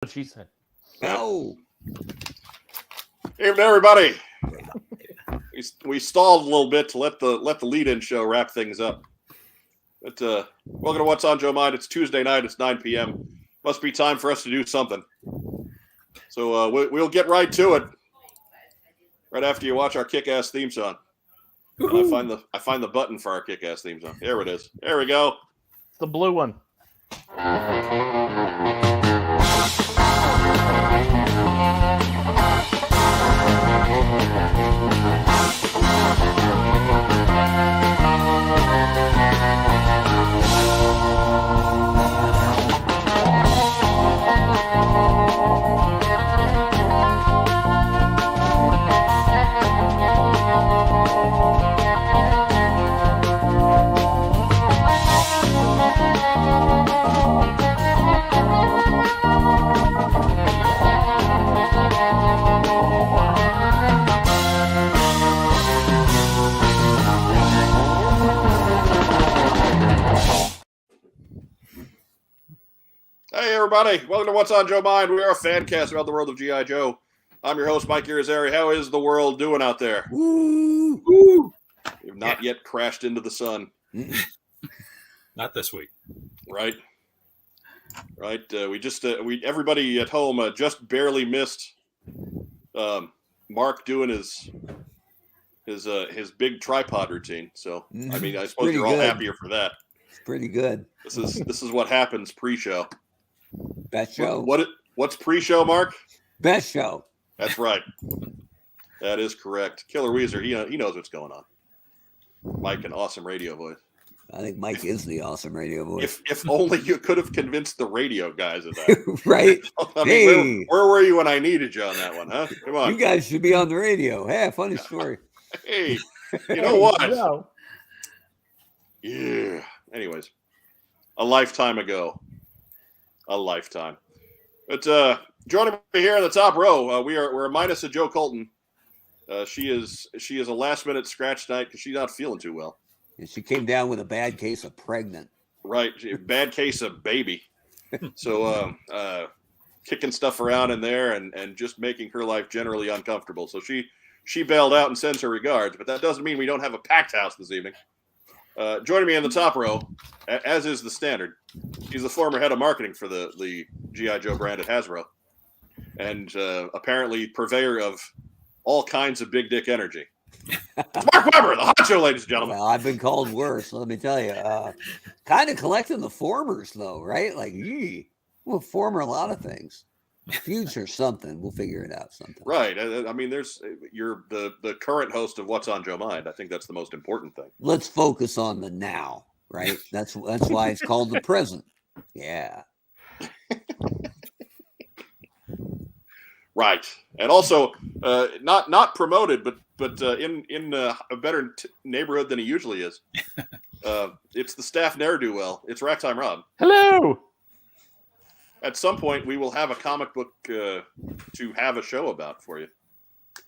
What she said. Oh. Evening, everybody. We stalled a little bit to let the lead-in show wrap things up. But welcome to What's on Joe Mind. It's Tuesday night. It's 9 p.m. Must be time for us to do something. So we'll get right to it. Right after you watch our kick-ass theme song. I find the button for our kick-ass theme song. There it is. There we go. It's the blue one. Hey, everybody. Welcome to What's on Joe Mind. We are a fan cast about the world of G.I. Joe. I'm your host, Mike Irizarry. How is the world doing out there? Woo. Woo. We've not yet crashed into the sun. Not this week. Right. Right. Everybody at home just barely missed Mark doing his big tripod routine. So, I mean, I suppose you're all happier for that. It's pretty good. This is what happens pre-show. Best show. What's pre-show, Mark? Best show. That's right. That is correct. Killer Weezer, he knows what's going on. Mike, an awesome radio voice. I think Mike is the awesome radio voice. If only you could have convinced the radio guys of that. Right? I mean, where were you when I needed you on that one, huh? Come on. You guys should be on the radio. Hey, funny story. Hey, you know what? Yeah. Anyways, a lifetime ago. A lifetime. But joining me here in the top row, we're minus a Joe Colton. She is a last minute scratch night because she's not feeling too well. And she came down with a bad case of pregnant. Right, bad case of baby. So kicking stuff around in there and just making her life generally uncomfortable. So she bailed out and sends her regards. But that doesn't mean we don't have a packed house this evening. Joining me in the top row, as is the standard, he's the former head of marketing for the G.I. Joe brand at Hasbro, and apparently purveyor of all kinds of big dick energy. It's Mark Weber, the hot show, ladies and gentlemen. Well, I've been called worse, let me tell you. Kind of collecting the formers, though, right? Like, we'll former a lot of things. Future something. We'll figure it out sometime. Right. I mean, you're the current host of What's on Joe Mind. I think that's the most important thing. Let's focus on the now, right? That's why it's called the present. Yeah. Right. And also, not promoted, but in a better neighborhood than he usually is. It's the staff ne'er-do-well. It's Ragtime Rob. Hello. At some point, we will have a comic book to have a show about for you.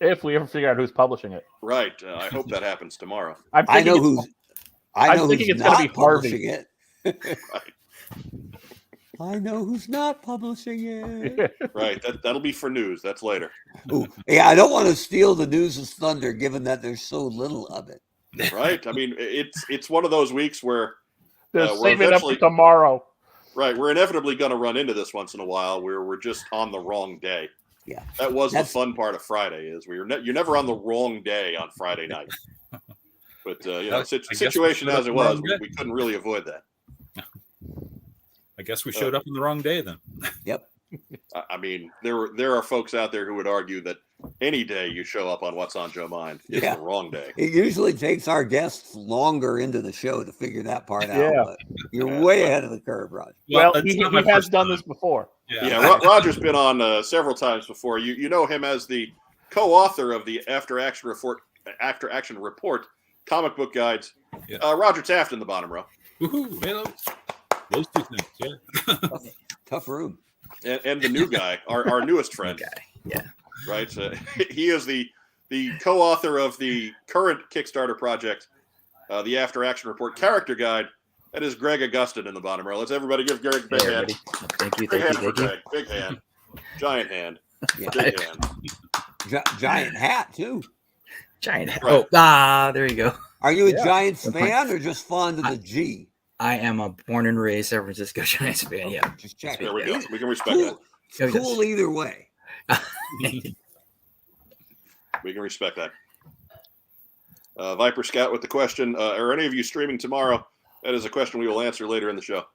If we ever figure out who's publishing it. Right. I hope that happens tomorrow. I know who's it's going to be publishing it. Right. I know who's not publishing it. Right. That'll be for news. That's later. Ooh, yeah, I don't want to steal the news as thunder, given that there's so little of it. Right. I mean, it's one of those weeks where They're we're saving it up for tomorrow. Right, we're inevitably going to run into this once in a while where we're just on the wrong day. Yeah, that was the fun part of Friday is you're never on the wrong day on Friday night. But situation as it was, we couldn't really avoid that. I guess we showed up on the wrong day then. Yep. I mean, there are folks out there who would argue that any day you show up on What's on Joe Mind is the wrong day. It usually takes our guests longer into the show to figure that part out. Yeah. But you're way ahead of the curve, Roger. Well, he has done this before. Yeah, Roger's been on several times before. You know him as the co-author of the After Action Report comic book guides. Yeah. Roger Taft in the bottom row. Woohoo! Those two things, yeah. Tough room. And the new guy, our newest friend. Yeah. Right. He is the co-author of the current Kickstarter project, the After Action Report character guide. That is Greg Augustin in the bottom row. Let's everybody give Greg a big hand. Thank you. Big hand. Big hand. Giant hand. Yeah. Big hand. Giant hat too. Giant hat. Right. Oh, there you go. Are you a Yeah. Giants fan or just fond of the G? I am a born and raised San Francisco Giants fan. Yeah. Just check There it. we go. We can respect Cool. that. Cool either way. We can respect that. Viper Scout with the question: are any of you streaming tomorrow? That is a question we will answer later in the show.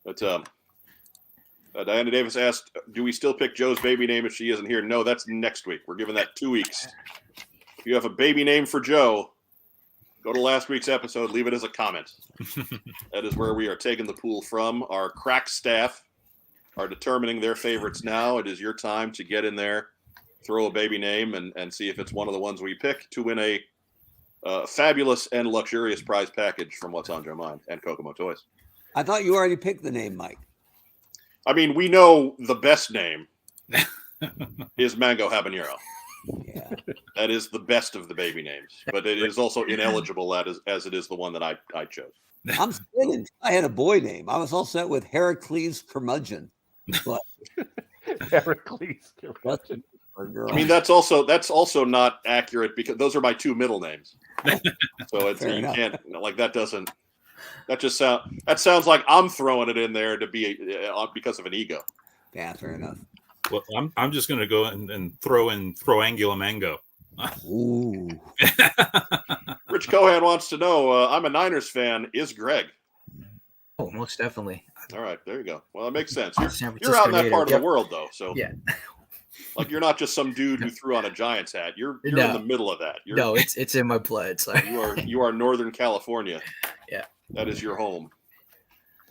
But Diana Davis asked, "Do we still pick Joe's baby name if she isn't here?" No, that's next week. We're giving that 2 weeks. If you have a baby name for Joe, go to last week's episode. Leave it as a comment. That is where we are taking the pool from. Our crack staff are determining their favorites now. It is your time to get in there, throw a baby name, and see if it's one of the ones we pick to win a fabulous and luxurious prize package from What's on Joe Mind and Kokomo Toys. I thought you already picked the name, Mike. I mean, we know the best name is Mango Habanero. Yeah. That is the best of the baby names, but it is also ineligible as it is the one that I chose. I'm spinning. I had a boy name. I was all set with Heracles Curmudgeon. But Heracles. that's for a girl. I mean, that's also not accurate because those are my two middle names. So it's Fair you enough. can't like that doesn't that just sounds like I'm throwing it in there to be because of an ego. Yeah, fair enough. Well, I'm just going to go and throw in Angula Mango. Ooh. Rich Cohan wants to know, I'm a Niners fan. Is Greg? Oh, most definitely. All right, there you go. Well, it makes sense. San You're out in that Francisco part of native. the world, though. So Yeah. like you're not just some dude who threw on a Giants hat. You're in No. the middle of that. No, it's in my blood. So. You are Northern California. Yeah. That is your home.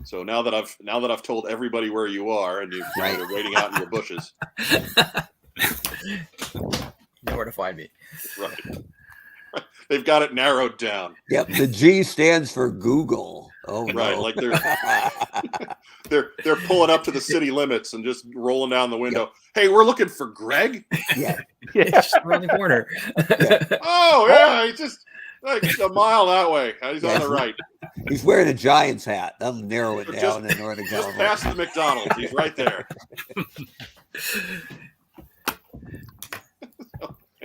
So now that I've told everybody where you are and you're waiting out in your bushes. Know where to find me. Right. They've got it narrowed down. Yep. The G stands for Google. Oh, Right. no. Like they're pulling up to the city limits and just rolling down the window. Hey, we're looking for Greg. Yeah. Yeah. Just around the corner. Oh yeah, he's just like a mile that way. He's on the right. He's wearing a Giants hat. That'll narrow it Just- down in Northern Just California. past the McDonald's. He's right there.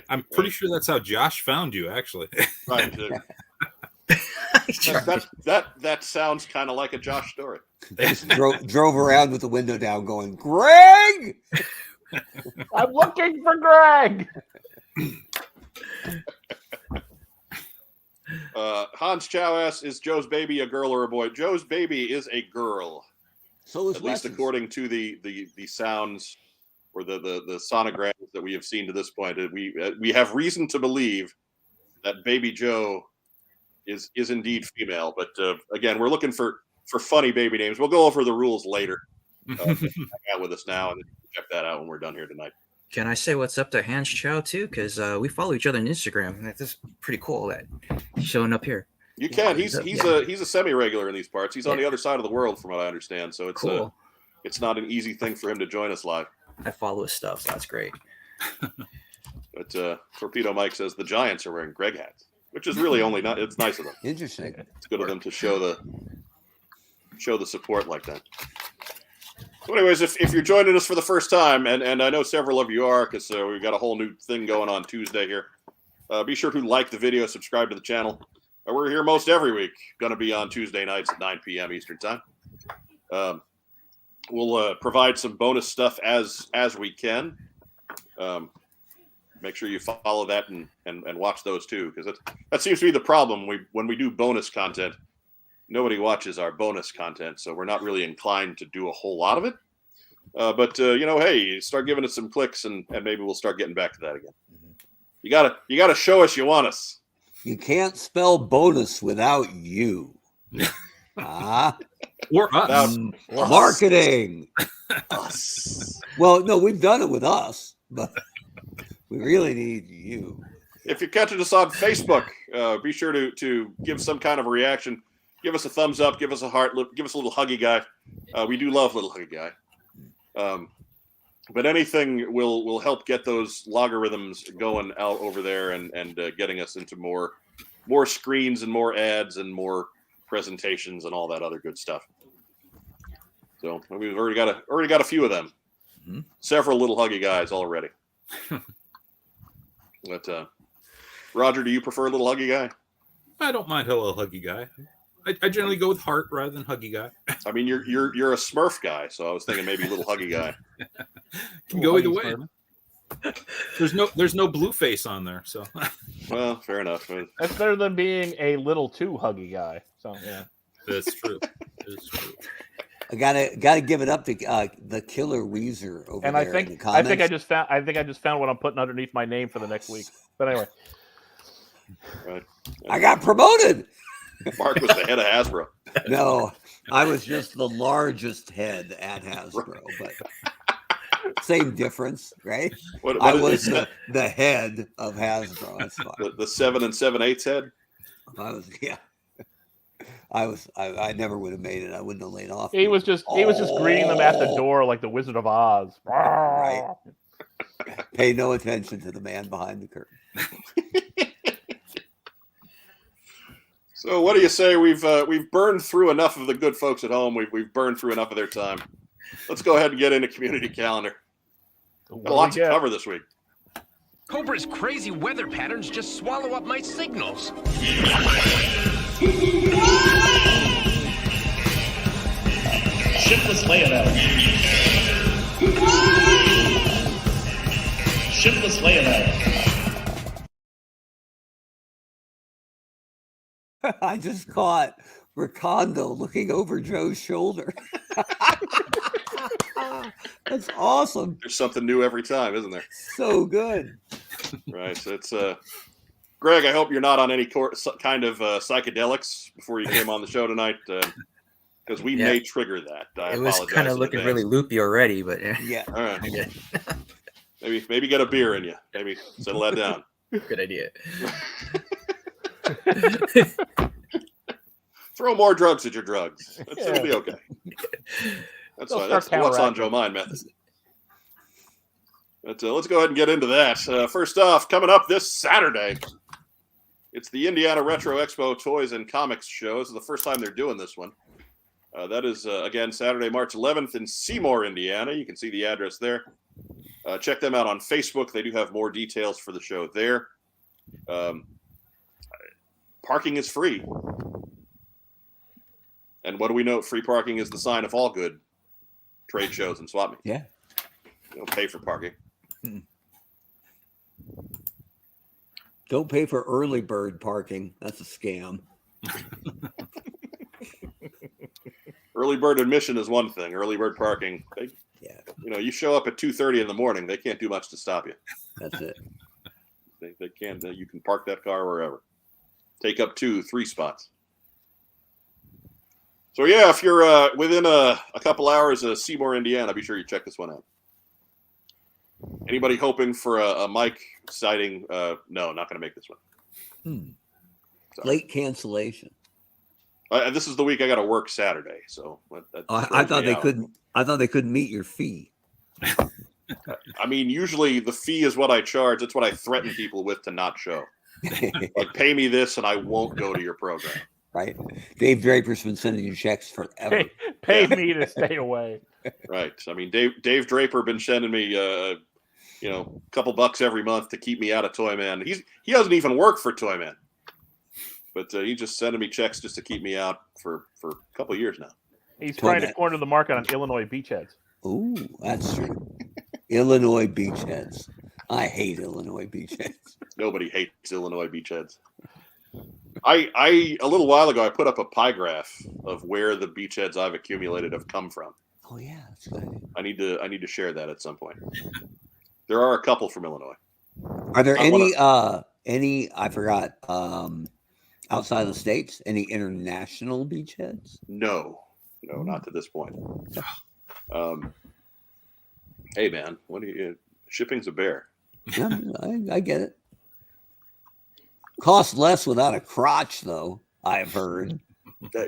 I'm pretty sure that's how Josh found you, actually. Right. That sounds kind of like a Josh story. Just drove around with the window down going, Greg! I'm looking for Greg. Hans Chow asks, is Joe's baby a girl or a boy? Joe's baby is a girl, So is at least Wes's. according to the sounds or the sonograms that we have seen to this point. We have reason to believe that baby Joe is indeed female. But again, we're looking for funny baby names. We'll go over the rules later. Hang out with us now and check that out when we're done here tonight. Can I say what's up to Hans Chow too? Because we follow each other on Instagram, and it's pretty cool that he's showing up here. You can. He's Yeah. a semi-regular in these parts. He's on the other side of the world, from what I understand. So it's Cool. it's not an easy thing for him to join us live. I follow his stuff, so that's great. But Torpedo Mike says the Giants are wearing Greg hats, which is really only not. It's nice of them. Interesting. It's good of them to show the support like that. So anyways, if you're joining us for the first time, and I know several of you are, because we've got a whole new thing going on Tuesday here, be sure to like the video, subscribe to the channel. We're here most every week, going to be on Tuesday nights at 9 p.m. Eastern time. We'll provide some bonus stuff as we can. Make sure you follow that and watch those too, because that seems to be the problem. When we do bonus content, nobody watches our bonus content, so we're not really inclined to do a whole lot of it. But hey, start giving us some clicks, and maybe we'll start getting back to that again. You gotta show us you want us. You can't spell bonus without you. Or us. Marketing. Us. Well, no, we've done it with us, but we really need you. If you're catching us on Facebook, be sure to give some kind of a reaction. Give us a thumbs up. Give us a heart. Give us a little huggy guy. We do love little huggy guy. But anything will help get those logarithms going out over there and getting us into more screens and more ads and more presentations and all that other good stuff. So we've already got a few of them. Mm-hmm. Several little huggy guys already. But Roger, do you prefer a little huggy guy? I don't mind a little huggy guy. I generally go with heart rather than huggy guy. I mean, you're a Smurf guy, so I was thinking maybe a little huggy guy. Can go either way. There's no blue face on there, so. Well, fair enough. That's better than being a little too huggy guy. So yeah, That's true. That's true. I gotta give it up to the Killer Weezer over and there I think in the comments. I just found what I'm putting underneath my name for the next week. But anyway, Right. I got promoted. Mark was the head of Hasbro. No, I was just the largest head at Hasbro, but same difference, right? What I is was it? the head of Hasbro. That's fine. The 7 7/8 head. I never would have made it. I wouldn't have laid off. he was just greeting them at the door like the Wizard of Oz. Right. Pay no attention to the man behind the curtain. So what do you say? We've burned through enough of the good folks at home. We've burned through enough of their time. Let's go ahead and get into community calendar. Got a lot to cover this week. Cobra's crazy weather patterns just swallow up my signals. Shipless layabout. Shipless layabout. I just caught Ricondo looking over Joe's shoulder. That's awesome. There's something new every time, isn't there? So good. Right. So it's Greg, I hope you're not on any kind of psychedelics before you came on the show tonight, because we may trigger that. I it was apologize kind of in looking advance. really loopy already, but Yeah. All right. I get it. Maybe get a beer in you. Maybe settle that down. Good idea. Throw more drugs at your drugs. It'll be okay. That's They'll fine. That's start what's on counteracting. Joe Mind method. But let's go ahead and get into that. First off, coming up this Saturday, it's the Indiana Retro Expo Toys and Comics Show. This is the first time they're doing this one. That is, again, Saturday, March 11th in Seymour, Indiana. You can see the address there. Check them out on Facebook. They do have more details for the show there. Parking is free. And what do we know? Free parking is the sign of all good trade shows and swap meets. Yeah. You don't pay for parking. Don't pay for early bird parking. That's a scam. Early bird admission is one thing. Early bird parking, you show up at 2:30 in the morning, they can't do much to stop you. That's it. They can't. You can park that car wherever. Take up 2-3 spots. So yeah, if you're within a couple hours of Seymour, Indiana, be sure you check this one out. Anybody hoping for a Mike sighting? No, not going to make this one. Late cancellation. This is the week I got to work Saturday, so I thought they couldn't. I thought they couldn't meet your fee. I mean, usually the fee is what I charge. That's what I threaten people with to not show. Like, pay me this, and I won't go to your program. Right. Dave Draper's been sending you checks forever. Pay me to stay away. Right. I mean, Dave Draper been sending me, a couple bucks every month to keep me out of Toyman. He doesn't even work for Toyman, but he's just sending me checks just to keep me out for a couple of years now. He's trying to corner the market on Illinois beachheads. Ooh, that's true. Illinois beachheads. I hate Illinois beachheads. Nobody hates Illinois beachheads. I a little while ago I put up a pie graph of where the beachheads I've accumulated have come from. Oh yeah, that's good. I need to share that at some point. There are a couple from Illinois. Are there any I forgot outside of the states, any international beachheads? No, not to this point. Hey man, shipping's a bear. Yeah, I get it. Costs less without a crotch, though. I've heard.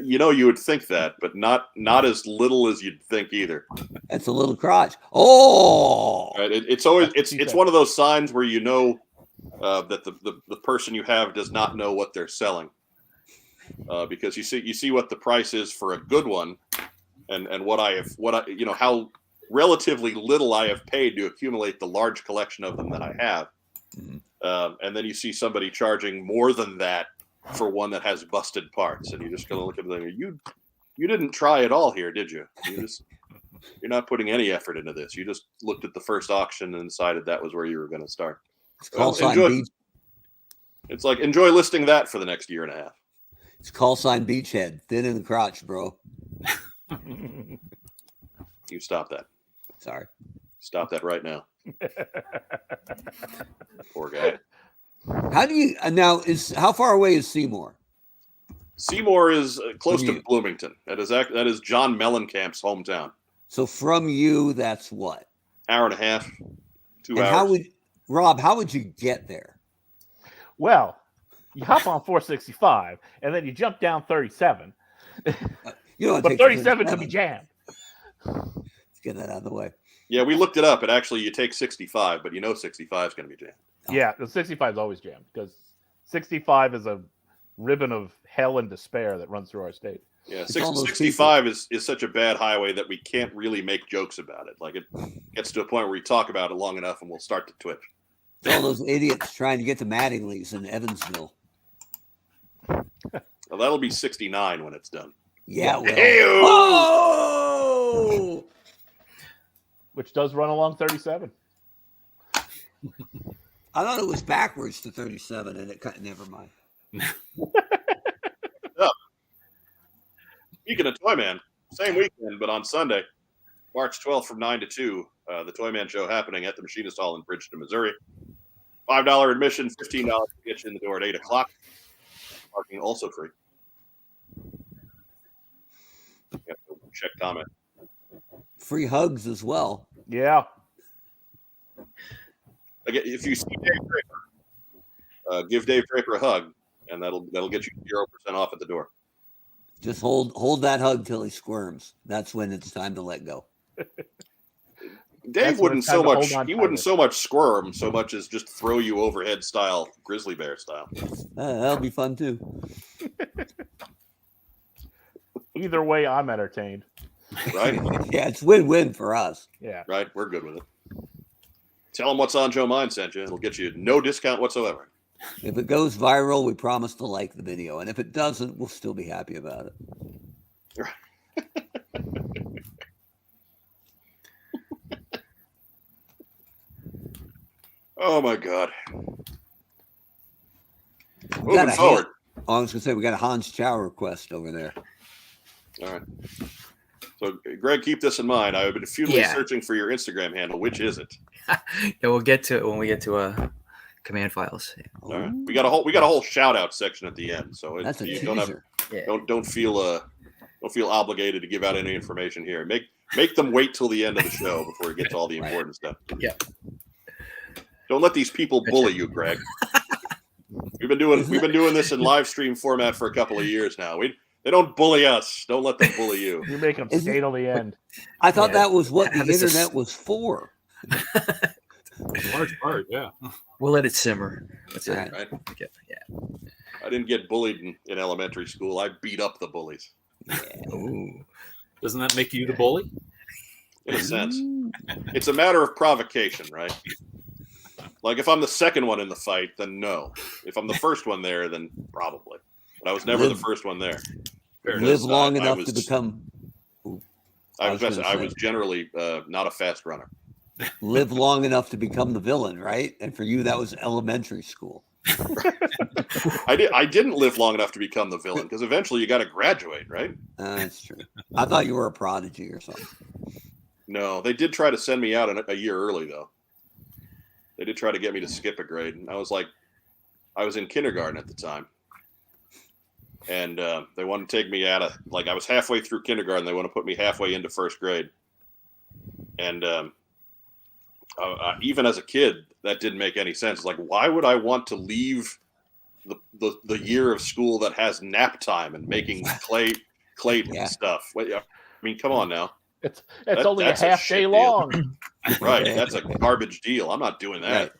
You would think that, but not as little as you'd think either. That's a little crotch. Oh, Right? It's always it's one of those signs where that the person you have does not know what they're selling, because you see what the price is for a good one, and how relatively little I have paid to accumulate the large collection of them that I have. And then you see somebody charging more than that for one that has busted parts, and you just gonna look at them. You didn't try at all here, did you? You're not putting any effort into this. You just looked at the first auction and decided that was where you were going to start. It's like enjoy listing that for the next year and a half. It's call sign Beachhead, thin in the crotch, bro. You stop that. Sorry. Stop that right now. Poor guy. How do you how far away is Seymour? Seymour is close to Bloomington. That is John Mellencamp's hometown. So from you, that's what? Hour and a half, 2 hours. How would you get there? Well, you hop on 465 and then you jump down 37. But 37 could be jammed. Let's get that out of the way. Yeah, we looked it up. And actually, you take 65, but 65 is going to be jammed. Yeah, the 65 is always jammed because 65 is a ribbon of hell and despair that runs through our state. Yeah, 65 is such a bad highway that we can't really make jokes about it. Like, it gets to a point where we talk about it long enough and we'll start to twitch. All those idiots trying to get to Mattingly's in Evansville. Well, that'll be 69 when it's done. Yeah. Well. Oh! Which does run along 37. I thought it was backwards to 37, and it cut. Never mind. Speaking of Toyman, same weekend, but on Sunday, March 12th from 9 to 2, the Toyman show happening at the Machinist Hall in Bridgeton, Missouri. $5 admission, $15 to get you in the door at 8 o'clock. Parking also free. Check comment. Free hugs as well. Yeah. If you see Dave Draper, give Dave Draper a hug, and that'll get you 0% off at the door. Just hold that hug till he squirms. That's when it's time to let go. Dave wouldn't so much. He wouldn't so much squirm so much as just throw you overhead style, grizzly bear style. That'll be fun too. Either way, I'm entertained. Right? Yeah, it's win-win for us. Yeah. Right? We're good with it. Tell them what's on Joe Mind sent you. It'll get you no discount whatsoever. If it goes viral, we promise to like the video. And if it doesn't, we'll still be happy about it. Oh, my God. Moving forward. I was going to say, we got a Hans Chow request over there. All right. So, Greg, keep this in mind. I have been futilely searching for your Instagram handle. Which is it? Yeah, we'll get to it when we get to command files. All right. We got a whole shout out section at the end, so that's a you teaser. don't feel obligated to give out any information here. Make them wait till the end of the show before we get to all the important stuff. Yeah. Don't let these people bully you, Greg. We've been doing this in live stream format for a couple of years now. They don't bully us. Don't let them bully you. You make them skate on the end. I thought that was what the internet was for. Large part, yeah. We'll let it simmer. That's right. Right? Yeah. I didn't get bullied in elementary school. I beat up the bullies. Yeah. Ooh. Doesn't that make you the bully? In a sense. It's a matter of provocation, right? Like if I'm the second one in the fight, then no. If I'm the first one there, then probably. But I was never the first one there. Live long enough to become. I was generally not a fast runner. Live long enough to become the villain, right? And for you, that was elementary school. I didn't live long enough to become the villain because eventually you got to graduate, right? That's true. I thought you were a prodigy or something. No, they did try to send me out a year early though. They did try to get me to skip a grade. And I was in kindergarten at the time. And they wanted to take me out of, like, I was halfway through kindergarten. They want to put me halfway into first grade. And even as a kid, that didn't make any sense. Like, why would I want to leave the year of school that has nap time and making clay stuff? I mean, come on now. It's only a half day long. Right. That's a garbage deal. I'm not doing that. Right.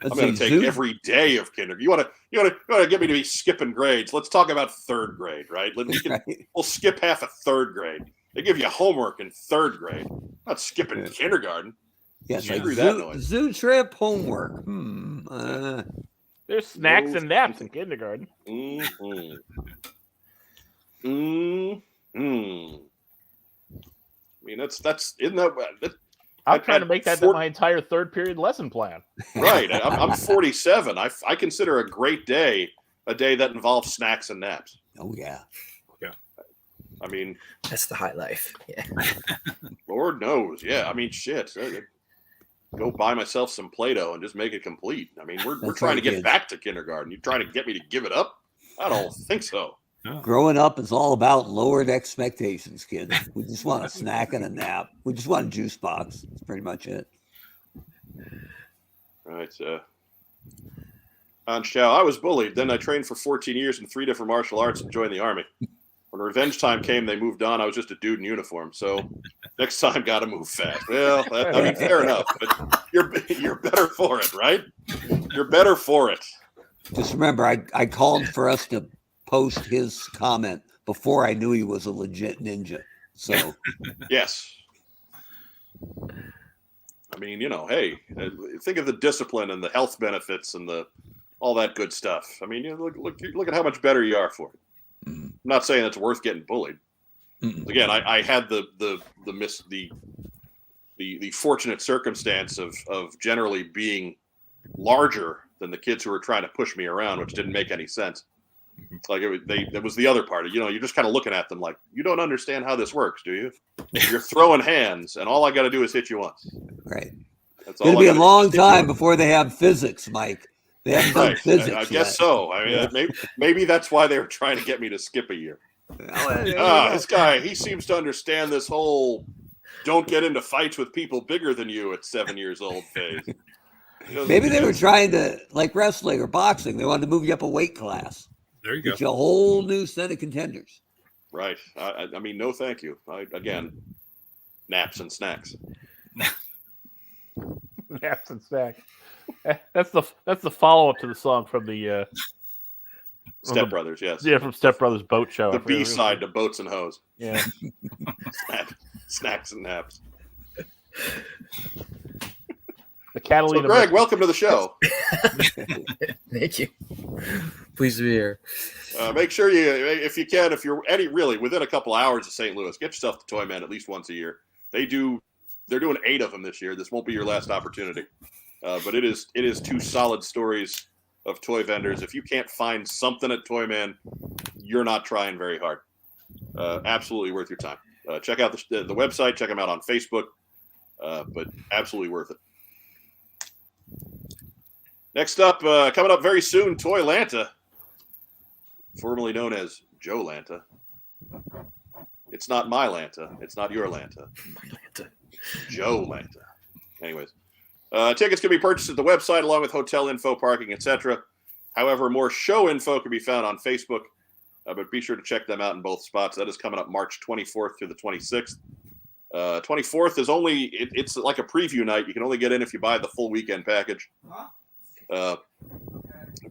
I'm going to take every day of kindergarten. You want to get me to be skipping grades? Let's talk about third grade, right? We'll skip half a third grade. They give you homework in 3rd grade. Not skipping kindergarten. Yes, Yeah, like zoo trip homework. There's snacks and naps in kindergarten. Mm-hmm. I mean, that's isn't that? I'm trying to make that my entire 3rd period lesson plan. Right. I'm 47. I consider a great day a day that involves snacks and naps. Oh yeah. Yeah. I mean, That's the high life. Yeah. Lord knows. Yeah. I mean, shit. Go buy myself some Play-Doh and just make it complete. I mean, we're trying to get back to kindergarten. You're trying to get me to give it up? I don't think so. Growing up is all about lowered expectations, kids. We just want a snack and a nap. We just want a juice box. That's pretty much it. All right. On Chow, I was bullied. Then I trained for 14 years in 3 different martial arts and joined the army. When revenge time came, they moved on. I was just a dude in uniform. So next time, got to move fast. Well, I mean, fair enough. But you're better for it, right? You're better for it. Just remember, I called for us to post his comment before I knew he was a legit ninja. So yes. I mean, hey, think of the discipline and the health benefits and all that good stuff. I mean, look at how much better you are for it. I'm not saying it's worth getting bullied. Again, I had the fortunate circumstance of generally being larger than the kids who were trying to push me around, which didn't make any sense. Like that was the other part. You're just kind of looking at them like, you don't understand how this works, do you? You're throwing hands, and all I got to do is hit you once. Right. That's all. It'll be a long time before they have physics, Mike. They haven't done physics. I guess so. I mean, maybe that's why they were trying to get me to skip a year. This guy, he seems to understand this whole "don't get into fights with people bigger than you" at 7 years old phase. Maybe they were trying to, like wrestling or boxing, they wanted to move you up a weight class. There you go. Get you a whole new set of contenders. Right. I mean, no, thank you. Again, naps and snacks. Naps and snacks. That's the follow up to the song from the Step Brothers. Yes. Yeah, from Step Brothers Boat Show. The B side to Boats and Hose. Yeah. Snacks and naps. The Catalina. So Greg, welcome to the show. Thank you. Pleased to be here. Make sure if you're really within a couple hours of St. Louis, get yourself to Toy Man at least once a year. They're doing 8 of them this year. This won't be your last opportunity. But it is 2 solid stories of toy vendors. If you can't find something at Toy Man, you're not trying very hard. Absolutely worth your time. Check out the website. Check them out on Facebook. But absolutely worth it. Next up, coming up very soon, Toy Lanta, formerly known as Joe Lanta. It's not my Lanta. It's not your Lanta. My Lanta. Joe Lanta. Anyways, tickets can be purchased at the website along with hotel info, parking, etc. However, more show info can be found on Facebook, but be sure to check them out in both spots. That is coming up March 24th through the 26th. 24th is it's like a preview night. You can only get in if you buy the full weekend package.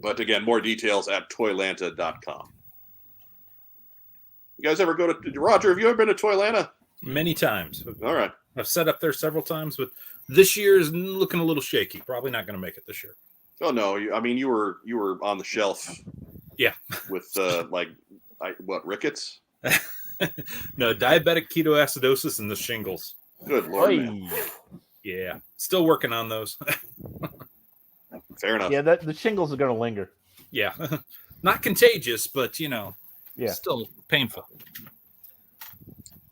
But again, more details at toylanta.com. You guys ever go to Roger? Have you ever been to Toy Lanta? Many times. All right. I've set up there several times, but this year is looking a little shaky. Probably not going to make it this year. Oh no! You were on the shelf. Yeah. With rickets? No, diabetic ketoacidosis and the shingles. Good Lord, man. Yeah, still working on those. Fair enough. Yeah, the shingles are going to linger. Yeah, not contagious, but still painful.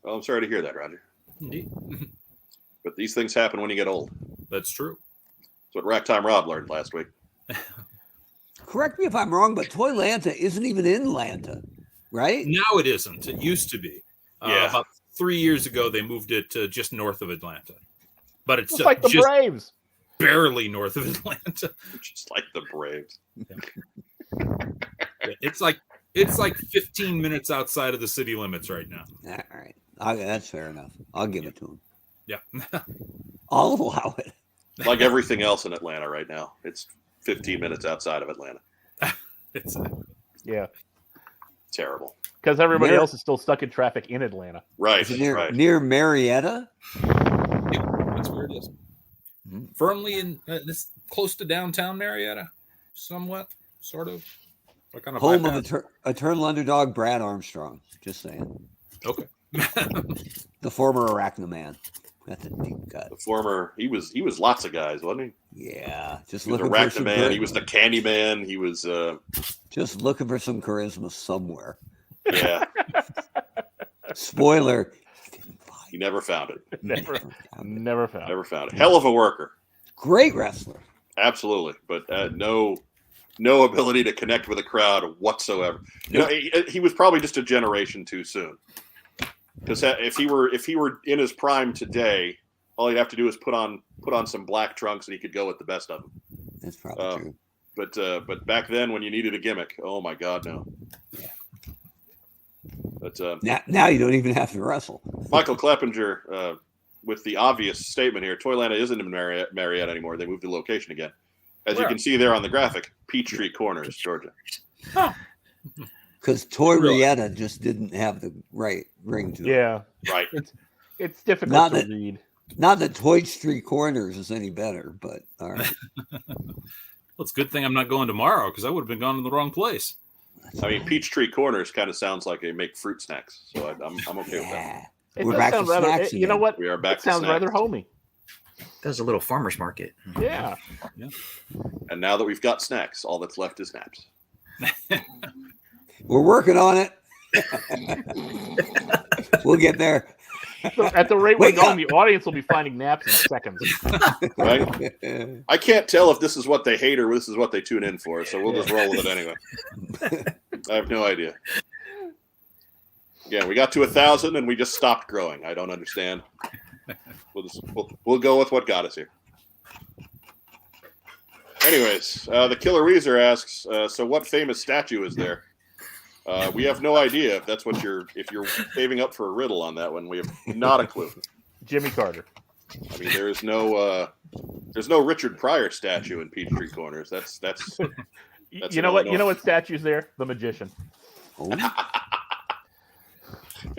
Well, I'm sorry to hear that, Roger. Indeed. But these things happen when you get old. That's true. That's what Rack Time Rob learned last week. Correct me if I'm wrong, but Toy Lanta isn't even in Lanta, right? Now it isn't. It used to be. About 3 years ago, they moved it to just north of Atlanta. But it's like the Braves. Barely north of Atlanta. Just like the Braves. Yeah. It's like 15 minutes outside of the city limits right now. All right. Okay, that's fair enough. I'll give it to him. Yeah. I'll allow it. Like everything else in Atlanta right now. It's 15 minutes outside of Atlanta. It's yeah. Terrible. because everybody else is still stuck in traffic in Atlanta. Right. Is it right. near Marietta? Yeah, that's where it is. Firmly in this close to downtown Marietta, somewhat, sort of. What kind of Home of eternal underdog Brad Armstrong. Just saying. Okay. The former Arachnoman. That's a deep cut. The former, he was lots of guys, wasn't he? Yeah, just He was looking the for some Man. He was the Candy Man. He was just looking for some charisma somewhere. Yeah. Spoiler. He never found it. Never found it. Hell of a worker. Great wrestler. Absolutely, but no ability to connect with a crowd whatsoever. Nope. You know, he was probably just a generation too soon. Because if he were in his prime today, all he'd have to do is put on some black trunks and he could go with the best of them. That's probably true. But back then, when you needed a gimmick, oh my God, no. Yeah. But now you don't even have to wrestle. Michael Kleppinger, with the obvious statement here, Toylanta isn't in Marietta anymore. They moved the location again. As you can see there on the graphic, Peachtree Corners, Georgia. Because Toyrietta just didn't have the right ring to it. Yeah. Right. It's difficult to read. Not that Toy Street Corners is any better, but all right. Well, it's a good thing I'm not going tomorrow because I would have been gone to the wrong place. I mean, Peachtree Corners kind of sounds like they make fruit snacks, so I'm okay with that. We're back to snacks you know again. what? We are back It to sounds snacks. rather homey. There's a little farmer's market. Yeah. And now that we've got snacks, all that's left is naps. We're working on it. We'll get there. So at the rate we're going, the audience will be finding naps in seconds. Right? I can't tell if this is what they hate or this is what they tune in for, so we'll just roll with it anyway. I have no idea. Yeah, we got to 1,000 and we just stopped growing. I don't understand. We'll go with what got us here. Anyways, the Killer Weezer asks, so what famous statue is there? We have no idea if that's what if you're saving up for a riddle on that one. We have not a clue. Jimmy Carter. I mean, there's no Richard Pryor statue in Peachtree Corners. That's you know what? You know what statue's there? The Magician. Oh.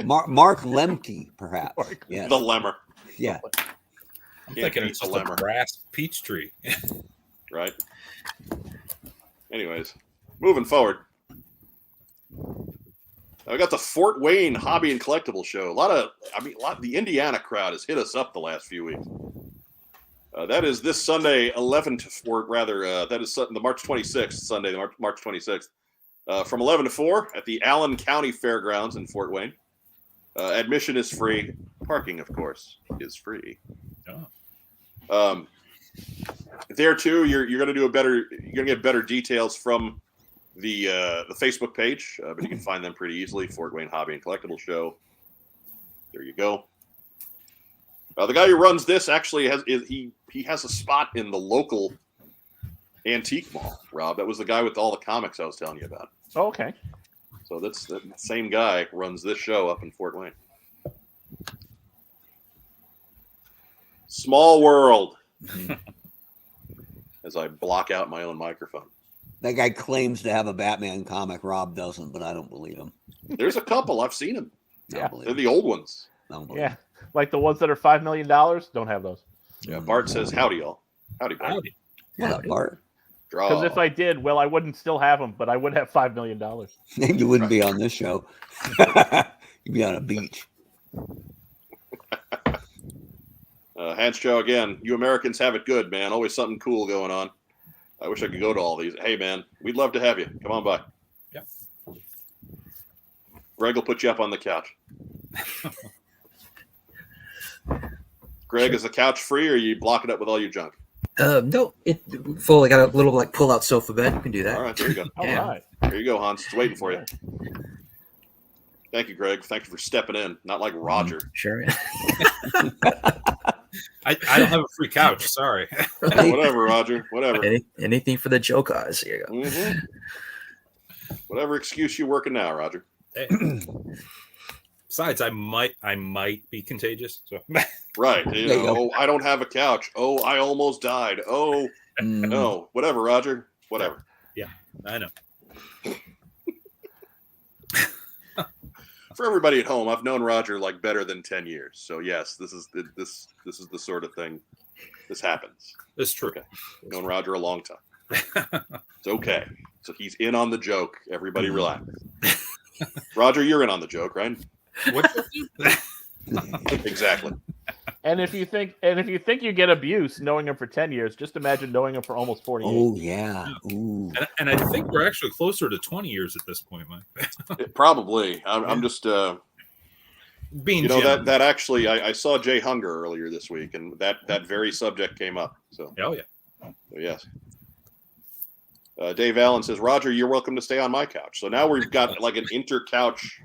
Mark Lemke, perhaps. The Lemmer. Yeah. I'm thinking it's just a brass peach tree. Right. Anyways, moving forward. I got the Fort Wayne Hobby and Collectible Show. The Indiana crowd has hit us up the last few weeks. That is this Sunday, that is the March 26th, Sunday, the March 26th, from 11 to 4 at the Allen County Fairgrounds in Fort Wayne. Admission is free. Parking, of course, is free. Oh. There too, you're going to get better details from the Facebook page, but you can find them pretty easily. Fort Wayne Hobby and Collectible Show. There you go. The guy who runs this actually has a spot in the local antique mall. Rob, that was the guy with all the comics I was telling you about. Oh, okay. So that's the same guy runs this show up in Fort Wayne. Small world. As I block out my own microphone. That guy claims to have a Batman comic. Rob doesn't, but I don't believe him. There's a couple. I've seen them. Yeah. They're the old ones. Yeah. Like the ones that are $5 million. Don't have those. Yeah. Bart says, howdy, y'all. Howdy, Bart. Howdy. What up, Bart? Because if I did, well, I wouldn't still have them, but I would have $5 million. You wouldn't be on this show. You'd be on a beach. Hans Joe again. You Americans have it good, man. Always something cool going on. I wish I could go to all these. Hey, man, we'd love to have you. Come on by. Yeah. Greg will put you up on the couch. Greg, is the couch free or you block it up with all your junk? No, it fully got a little like pull out sofa bed. You can do that. All right, there you go. Yeah. All right. There you go, Hans. It's waiting for you. Thank you, Greg. Thank you for stepping in. Not like Roger. Sure. I don't have a free couch. Sorry. Whatever, Roger. Whatever. Anything for the joke guys. Here you go. Mm-hmm. Whatever excuse you're working now, Roger. Hey. Besides, I might be contagious. So. Right. Oh, I don't have a couch. Oh, I almost died. Oh, no. Whatever, Roger. Whatever. Yeah, I know. for everybody at home, I've known Roger like better than 10 years. So yes, this is the sort of thing. This happens. It's true. Okay. Known Roger a long time. It's okay. So he's in on the joke. Everybody relax. Roger, you're in on the joke, right? What's Exactly. And if you think you get abuse knowing him for 10 years, just imagine knowing him for almost 40 years. Oh yeah. Ooh. And I think we're actually closer to 20 years at this point, Mike. Probably. I'm just being that actually I saw Jay Hunger earlier this week, and that very subject came up. So oh yeah. So, yes. Dave Allen says, Roger, you're welcome to stay on my couch. So now we've got like an inter-couch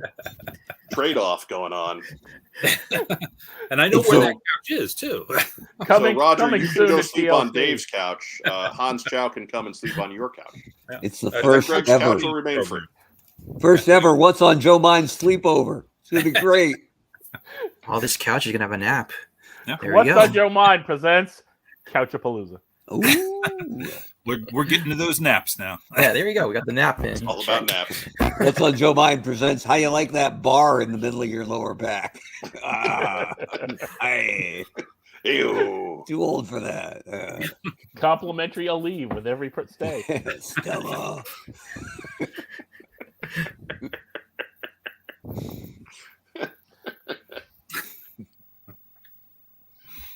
trade-off going on. And I know where that couch is, too. So, Roger, you can go sleep on Dave's couch. Hans Chow can come and sleep on your couch. Yeah. It's the first Greg's ever. couch will remain free. First ever What's on Joe Mind's sleepover. It's going to be great. Oh, this couch is going to have a nap. Yeah. There What's we go. on Joe Mind presents Couchapalooza. Ooh. We're getting to those naps now. Yeah, there you go. We got the nap in. It's all about naps. What's on Joe Mind presents How You Like That Bar in the Middle of Your Lower Back. Ew. Too old for that. Complimentary leave with every stay. Stella.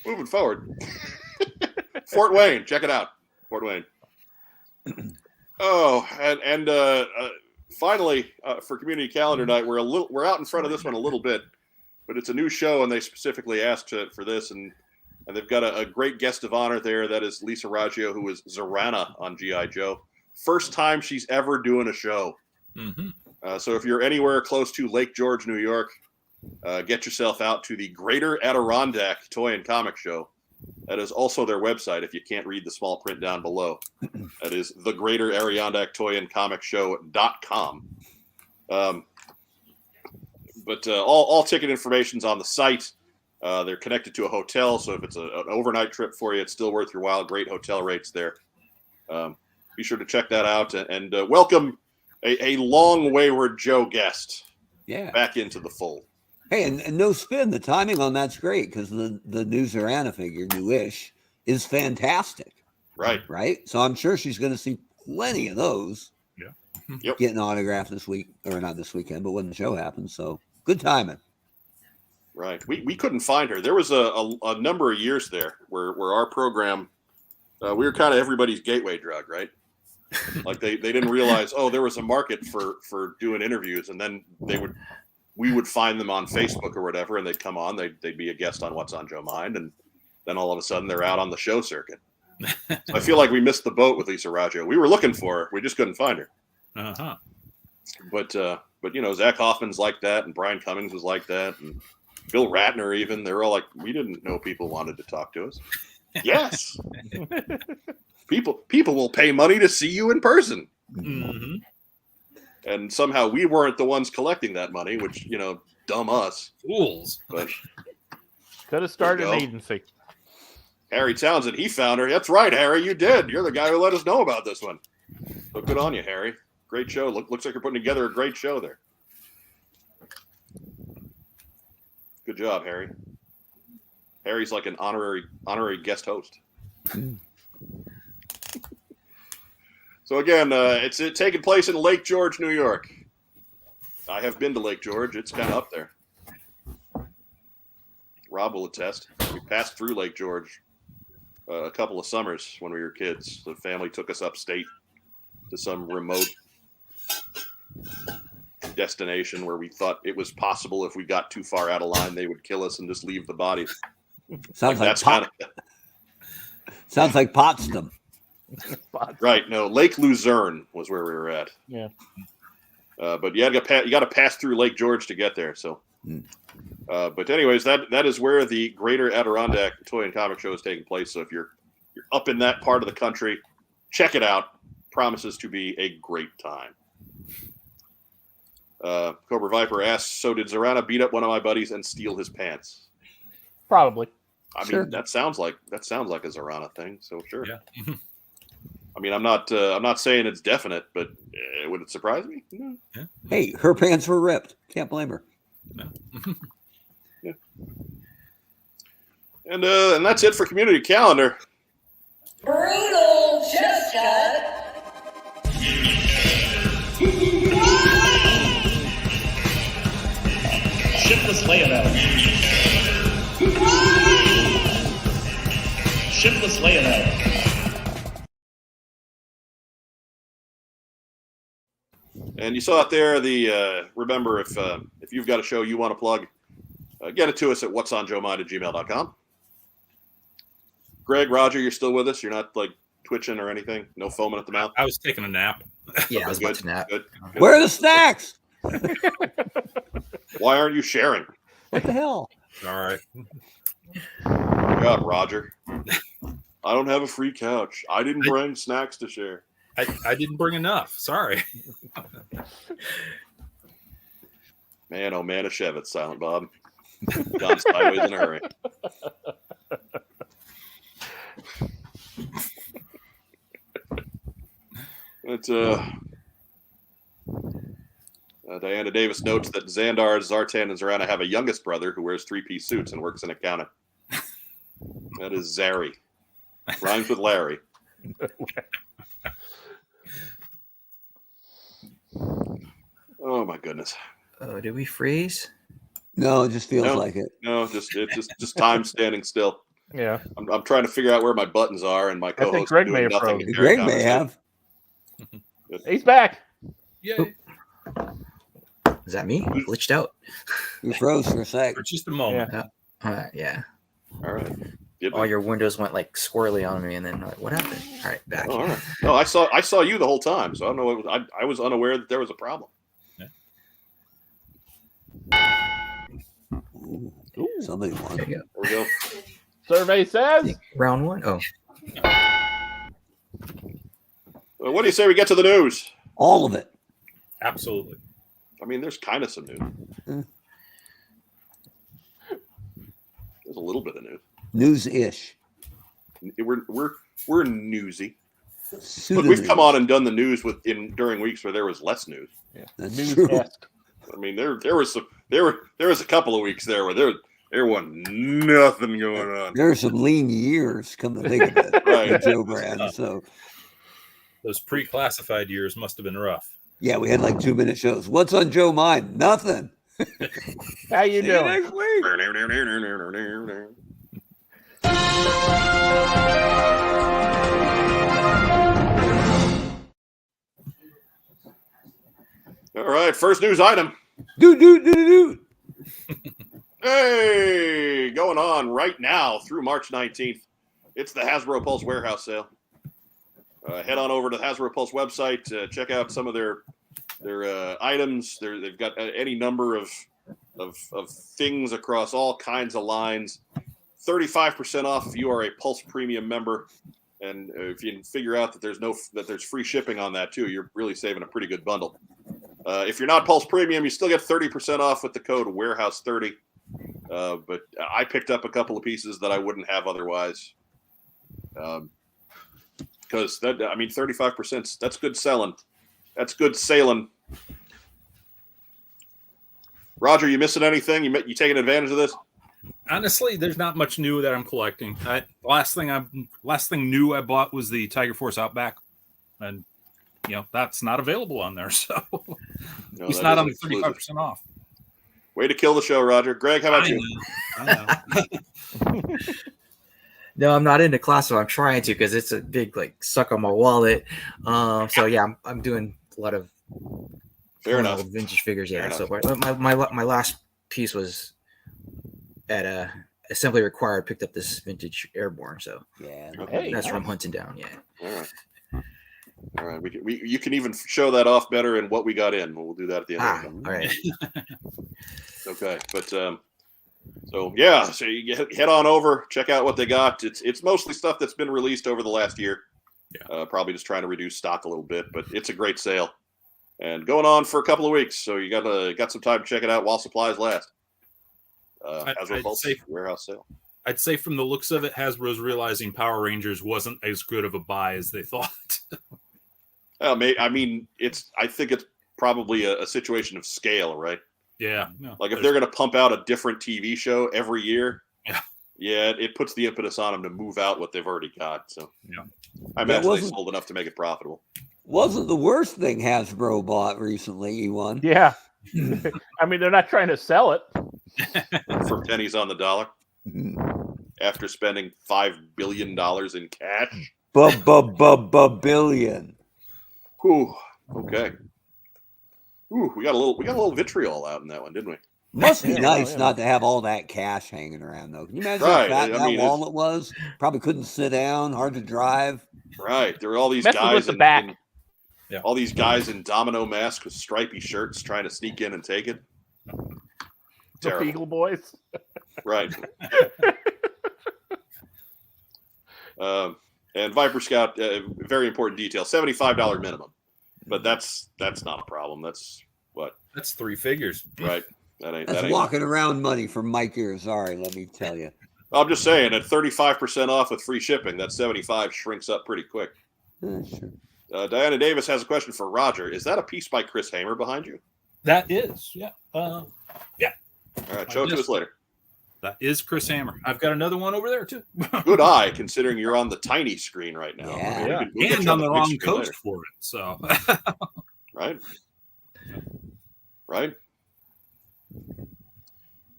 Moving forward. Fort Wayne, check it out. Fort Wayne. Oh, and finally, for community calendar night, we're out in front of this one a little bit, but it's a new show, and they specifically asked for this, and they've got a great guest of honor there. That is Lisa Raggio, who is Zorana on G.I. Joe. First time she's ever doing a show. Mm-hmm. So if you're anywhere close to Lake George, New York, get yourself out to the Greater Adirondack Toy and Comic Show. That is also their website if you can't read the small print down below. That is the Greater Adirondack Toy and Comic Show.com. But all ticket information's on the site. They're connected to a hotel, so if it's an overnight trip for you, it's still worth your while. Great hotel rates there. Be sure to check that out and welcome a long wayward Joe guest back into the fold. Hey, and no spin. The timing on that's great because the new Zorana figure, newish, is fantastic. Right. Right. So I'm sure she's going to see plenty of those. Yeah. Yep. Getting autographed this week, or not this weekend, but when the show happens. So good timing. Right. We couldn't find her. There was a number of years there where our program, we were kind of everybody's gateway drug, right? Like they didn't realize, there was a market for doing interviews, and then we would find them on Facebook or whatever, and they'd come on. They'd be a guest on What's on Joe Mind, and then all of a sudden they're out on the show circuit. So I feel like we missed the boat with Lisa Raggio. We were looking for her, we just couldn't find her. Uh-huh. But Zach Hoffman's like that, and Brian Cummings was like that, and Bill Ratner even. They're all like, we didn't know people wanted to talk to us. Yes, people will pay money to see you in person. Mm-hmm. And somehow we weren't the ones collecting that money, which, dumb us. Fools. But Could have started an agency. Harry Townsend, he found her. That's right, Harry, you did. You're the guy who let us know about this one. So good on you, Harry. Great show. Looks like you're putting together a great show there. Good job, Harry. Harry's like an honorary guest host. So again, it's taking place in Lake George, New York. I have been to Lake George. It's kind of up there. Rob will attest. We passed through Lake George a couple of summers when we were kids. The family took us upstate to some remote destination where we thought it was possible if we got too far out of line, they would kill us and just leave the bodies. Sounds like Potsdam. Right. No, Lake Luzerne was where we were at. Yeah. But you got to pass through Lake George to get there. So, but anyways, that is where the Greater Adirondack Toy and Comic Show is taking place. So if you're up in that part of the country, check it out. Promises to be a great time. Cobra Viper asks, so did Zorana beat up one of my buddies and steal his pants? Probably. I Sure. mean, that sounds like a Zorana thing. So sure. Yeah. I mean, I'm not saying it's definite, but would it surprise me? No. Hey, her pants were ripped. Can't blame her. Yeah. And that's it for community calendar. Brutal chest cut. Shipless Leonel. Shipless Leonel. And you saw it there. The remember, if you've got a show you want to plug, get it to us at whatsonjoemind@gmail.com. Greg, Roger, you're still with us? You're not like twitching or anything? No foaming at the mouth? I was taking a nap. Yeah, I was about to nap. Good. Where are the snacks? Why aren't you sharing? What the hell? All right. God, Roger. I don't have a free couch. I didn't bring snacks to share. I didn't bring enough. Sorry. Man, oh man, a Chevette, Silent Bob. Gone sideways in a hurry. It's Diana Davis notes that Xandar, Zartan, and Zarana have a youngest brother who wears three-piece suits and works in accounting. That is Zary. Rhymes with Larry. Oh my goodness. Oh, did we freeze? No, it just feels like it. No, just time standing still. Yeah. I'm trying to figure out where my buttons are, and my co-host think Greg is may doing have nothing. frozen. Greg may have. He's back. Yay. Is that me? Glitched out. You froze for a sec. For just a moment. Yeah. All right. Get All back. your windows went like squirrely on me, and then like, what happened? All right, back. Oh, all right. No, I saw you the whole time, so I don't know. What was, I was unaware that there was a problem. Ooh, somebody won. There you go. There we go. Survey says Round one. Oh, Well, what do you say we get to the news? All of it. Absolutely. I mean, there's kind of some news. There's a little bit of news. News-ish. We're newsy. Look, Pseudo we've come news. on and done the news during weeks where there was less news. That's news true. esque. I mean, there was a couple of weeks there where there wasn't nothing going on. There are some lean years, come to think of it, Right. with Joe Brand. So, Those pre-classified years must have been rough. yeah, we had like 2-minute shows. What's on Joe Mind? Nothing. How you See you doing? next week. All right, first news item. Do. Hey, going on right now through March 19th. It's the Hasbro Pulse warehouse sale. Head on over to the Hasbro Pulse website. Check out some of their items. They've got any number of things across all kinds of lines. 35% off if you are a Pulse Premium member, and if you can figure out that there's free shipping on that too, you're really saving a pretty good bundle. If you're not Pulse Premium, you still get 30% off with the code Warehouse30. But I picked up a couple of pieces that I wouldn't have otherwise. Because 35%, that's good selling. That's good sailing. Roger, you missing anything? You taking advantage of this? Honestly, there's not much new that I'm collecting. Last thing new I bought was the Tiger Force Outback, and that's not available on there. So it's not on the 35% off. Way to kill the show, Roger. Greg, how about you? I know. no, I'm not into class, so I'm trying to because it's a big like suck on my wallet. So yeah, I'm doing a lot of Fair enough. vintage figures. Yeah, Fair so my last piece was at Assembly Required. Picked up this vintage Airborne, so Yeah. Hey, that's from Hunting Down. Yeah. All right. You can even show that off better in what we got in. We'll do that at the end. All right. Okay, but so you head on over, check out what they got. It's mostly stuff that's been released over the last year. Yeah. Probably just trying to reduce stock a little bit, but it's a great sale and going on for a couple of weeks. So you got some time to check it out while supplies last. Hasbro Pulse warehouse sale. I'd say from the looks of it, Hasbro's realizing Power Rangers wasn't as good of a buy as they thought. I think it's probably a situation of scale, right? Yeah. No, like if they're going to pump out a different TV show every year, it puts the impetus on them to move out what they've already got. So I imagine they sold enough to make it profitable. Wasn't the worst thing Hasbro bought recently, Ewan. Yeah. I mean, they're not trying to sell it. For pennies on the dollar. After spending $5 billion in cash. Billion. Whew. Okay. Ooh, we got a little vitriol out in that one, didn't we? Must be nice not to have all that cash hanging around, though. Can you imagine how fat that wallet was? Probably couldn't sit down, hard to drive. Right. There were all these guys all these guys in domino masks with stripy shirts trying to sneak in and take it. The Beagle Boys. Right. And Viper Scout, very important detail, $75 minimum. But that's not a problem. That's what? That's 3 figures. Right. That's walking around money for Mike Irizarry, let me tell you. I'm just saying, at 35% off with free shipping, that 75 shrinks up pretty quick. Sure. Diana Davis has a question for Roger. Is that a piece by Chris Hamer behind you? That is, yeah. Yeah. All right, show it to us later. That is Chris Hammer. I've got another one over there, too. Good eye, considering you're on the tiny screen right now. Yeah. And on the wrong coast for it, so. Right.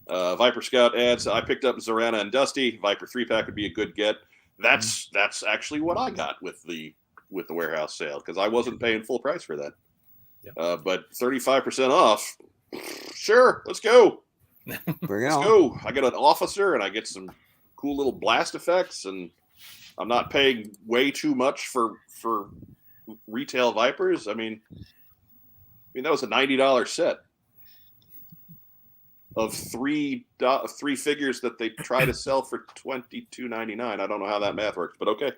Viper Scout adds, I picked up Zorana and Dusty. Viper 3-pack would be a good get. That's actually what I got with the warehouse sale, because I wasn't paying full price for that. Yeah. But 35% off. Sure, let's go. Let's go. I get an officer and I get some cool little blast effects, and I'm not paying way too much for retail Vipers. I mean that was a $90 set of three figures that they try to sell for $22.99. I don't know how that math works, but okay.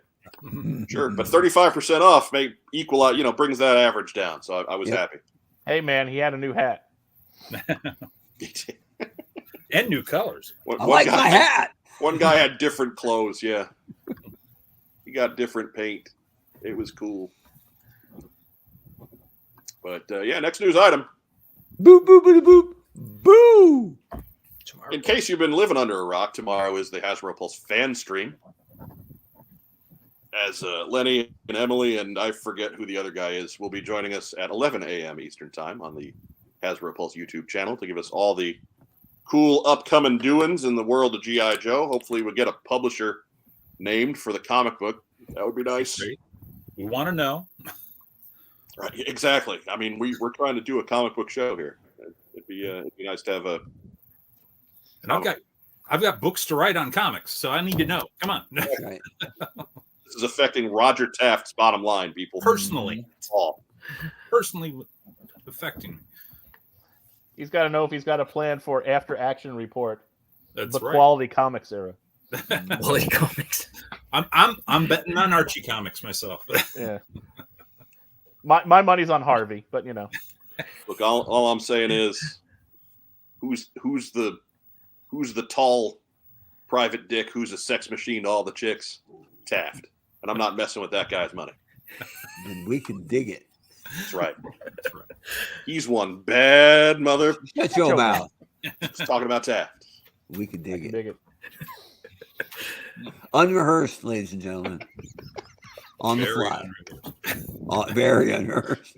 Sure. But 35% off may equal out, brings that average down. So I was happy. Hey man, he had a new hat. And new colors. I like my hat. One guy had different clothes. Yeah. He got different paint. It was cool. But next news item. Boop, boop, boop, boop. Boo! In case you've been living under a rock, tomorrow is the Hasbro Pulse fan stream. As Lenny and Emily, and I forget who the other guy is, will be joining us at 11 a.m. Eastern Time on the Hasbro Pulse YouTube channel to give us all the cool upcoming doings in the world of G.I. Joe. Hopefully we'll get a publisher named for the comic book. That would be nice. Great. We want to know. Right, exactly. I mean, we're trying to do a comic book show here. It'd be nice to have a. And I've got books to write on comics, so I need to know. Come on. Right. This is affecting Roger Taft's bottom line, people. Personally. All. Personally affecting me. He's got to know if he's got a plan for after action report. That's the right. Quality Comics era. Quality Comics. I'm betting on Archie Comics myself. Yeah. My money's on Harvey, but Look, all I'm saying is, who's the tall private dick who's a sex machine to all the chicks? Taft. And I'm not messing with that guy's money. And we can dig it. That's right. He's one bad mother. Shut your mouth. Just talking about Taft. We can dig it. Dig it. Unrehearsed, ladies and gentlemen. On the fly. Very unrehearsed.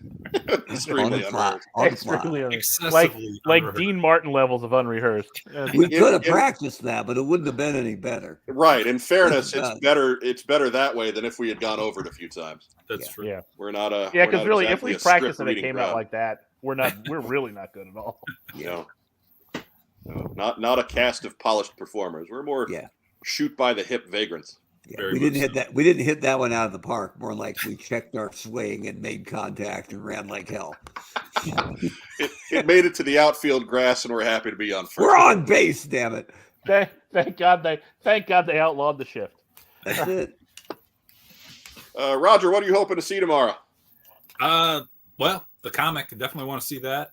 Extremely unrehearsed. Extremely Excessively like unrehearsed. Dean Martin levels of unrehearsed. We could have practiced that, but it wouldn't have been any better. Right. In fairness, it's better that way than if we had gone over it a few times. That's true. Yeah. We're not a because really, if we exactly practiced and it came out like that, we're really not good at all. No, not a cast of polished performers. We're more shoot by the hip vagrants. Yeah, we didn't hit that. We didn't hit that one out of the park. More like we checked our swing and made contact and ran like hell. It made it to the outfield grass, and we're happy to be on first. We're on base, damn it! Thank God they outlawed the shift. That's it. Roger, what are you hoping to see tomorrow? Well, the comic, I definitely want to see that.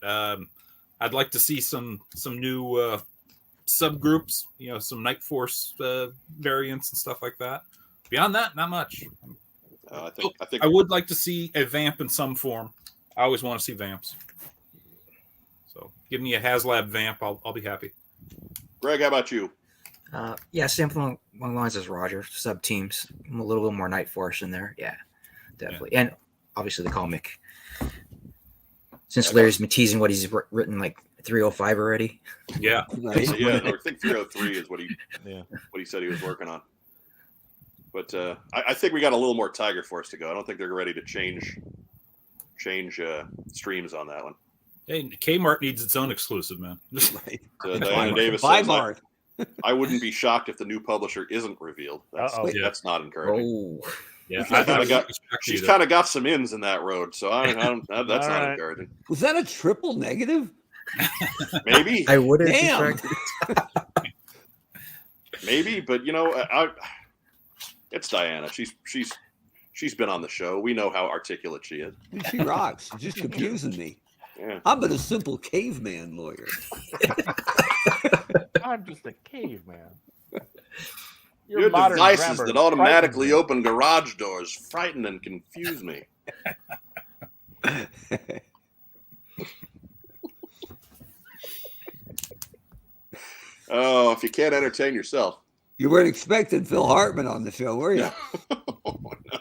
I'd like to see some new subgroups, some Night Force variants and stuff like that. Beyond that, not much. I think I would like to see a vamp in some form. I always want to see vamps. So give me a HasLab Vamp. I'll be happy. Greg, how about you? Yeah, same along the lines as Roger. Sub teams, a little bit more Night Force in there. Yeah, definitely, and obviously the comic. Since Larry's been teasing what he's written like 305 already. Yeah, I think 303 is what he said he was working on. But I think we got a little more Tiger Force to go. I don't think they're ready to change streams on that one. Hey, Kmart needs its own exclusive, man. Right. Diana Davis says, I wouldn't be shocked if the new publisher isn't revealed. That's not encouraging. Oh. Yeah, she's kind of got some ins in that road, so that's not encouraging. Was that a triple negative? Maybe. I would have. Damn. Maybe, but it's Diana. She's been on the show. We know how articulate she is. She rocks. She's just confusing me. Yeah. I'm but a simple caveman lawyer. I'm just a caveman. Your devices that automatically open garage doors frighten and confuse me. Oh, if you can't entertain yourself. You weren't expecting Phil Hartman on the show, were you? Oh, no.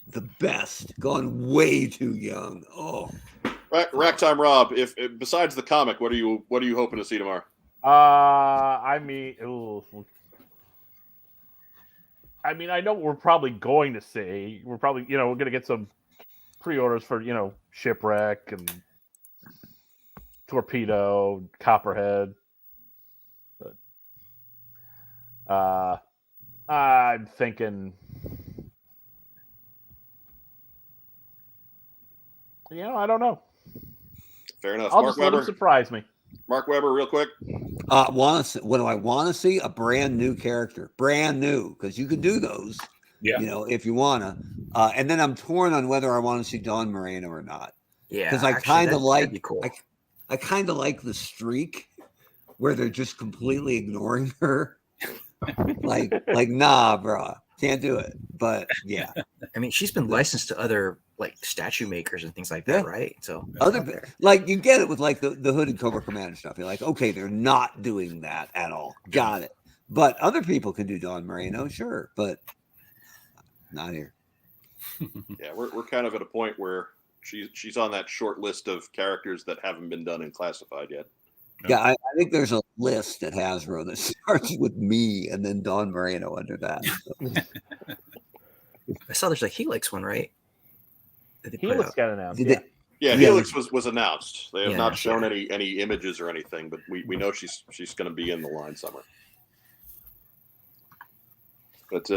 The best. Gone way too young. Oh. Rack Time Rob, if besides the comic, what are you hoping to see tomorrow? I mean, I know what we're probably going to see. We're probably, we're going to get some pre-orders for, Shipwreck and Torpedo, Copperhead. But I'm thinking, I don't know. Fair enough. I'll Mark just Webber. let him surprise me. Mark Webber, real quick. What do I want to see? A brand new character. Brand new, because you can do those. Yeah. If you want to. And then I'm torn on whether I want to see Dawn Moreno or not. Yeah. Because I kind of like cool. I kind of like the streak where they're just completely ignoring her. like nah, bro. Can't do it. But yeah. I mean, she's been licensed to other statue makers and things like that, right? So you get it with the Hooded Cobra Commander stuff. You're like, okay, they're not doing that at all. Got it. But other people can do Dawn Moreno, sure, but not here. Yeah, we're kind of at a point where she's on that short list of characters that haven't been done in classified yet. Yeah, I think there's a list at Hasbro that starts with me and then Dawn Moreno under that. So. I saw there's a Helix one, right? Helix got announced. Yeah, Helix was announced. They have not shown any images or anything, but we know she's going to be in the line somewhere. But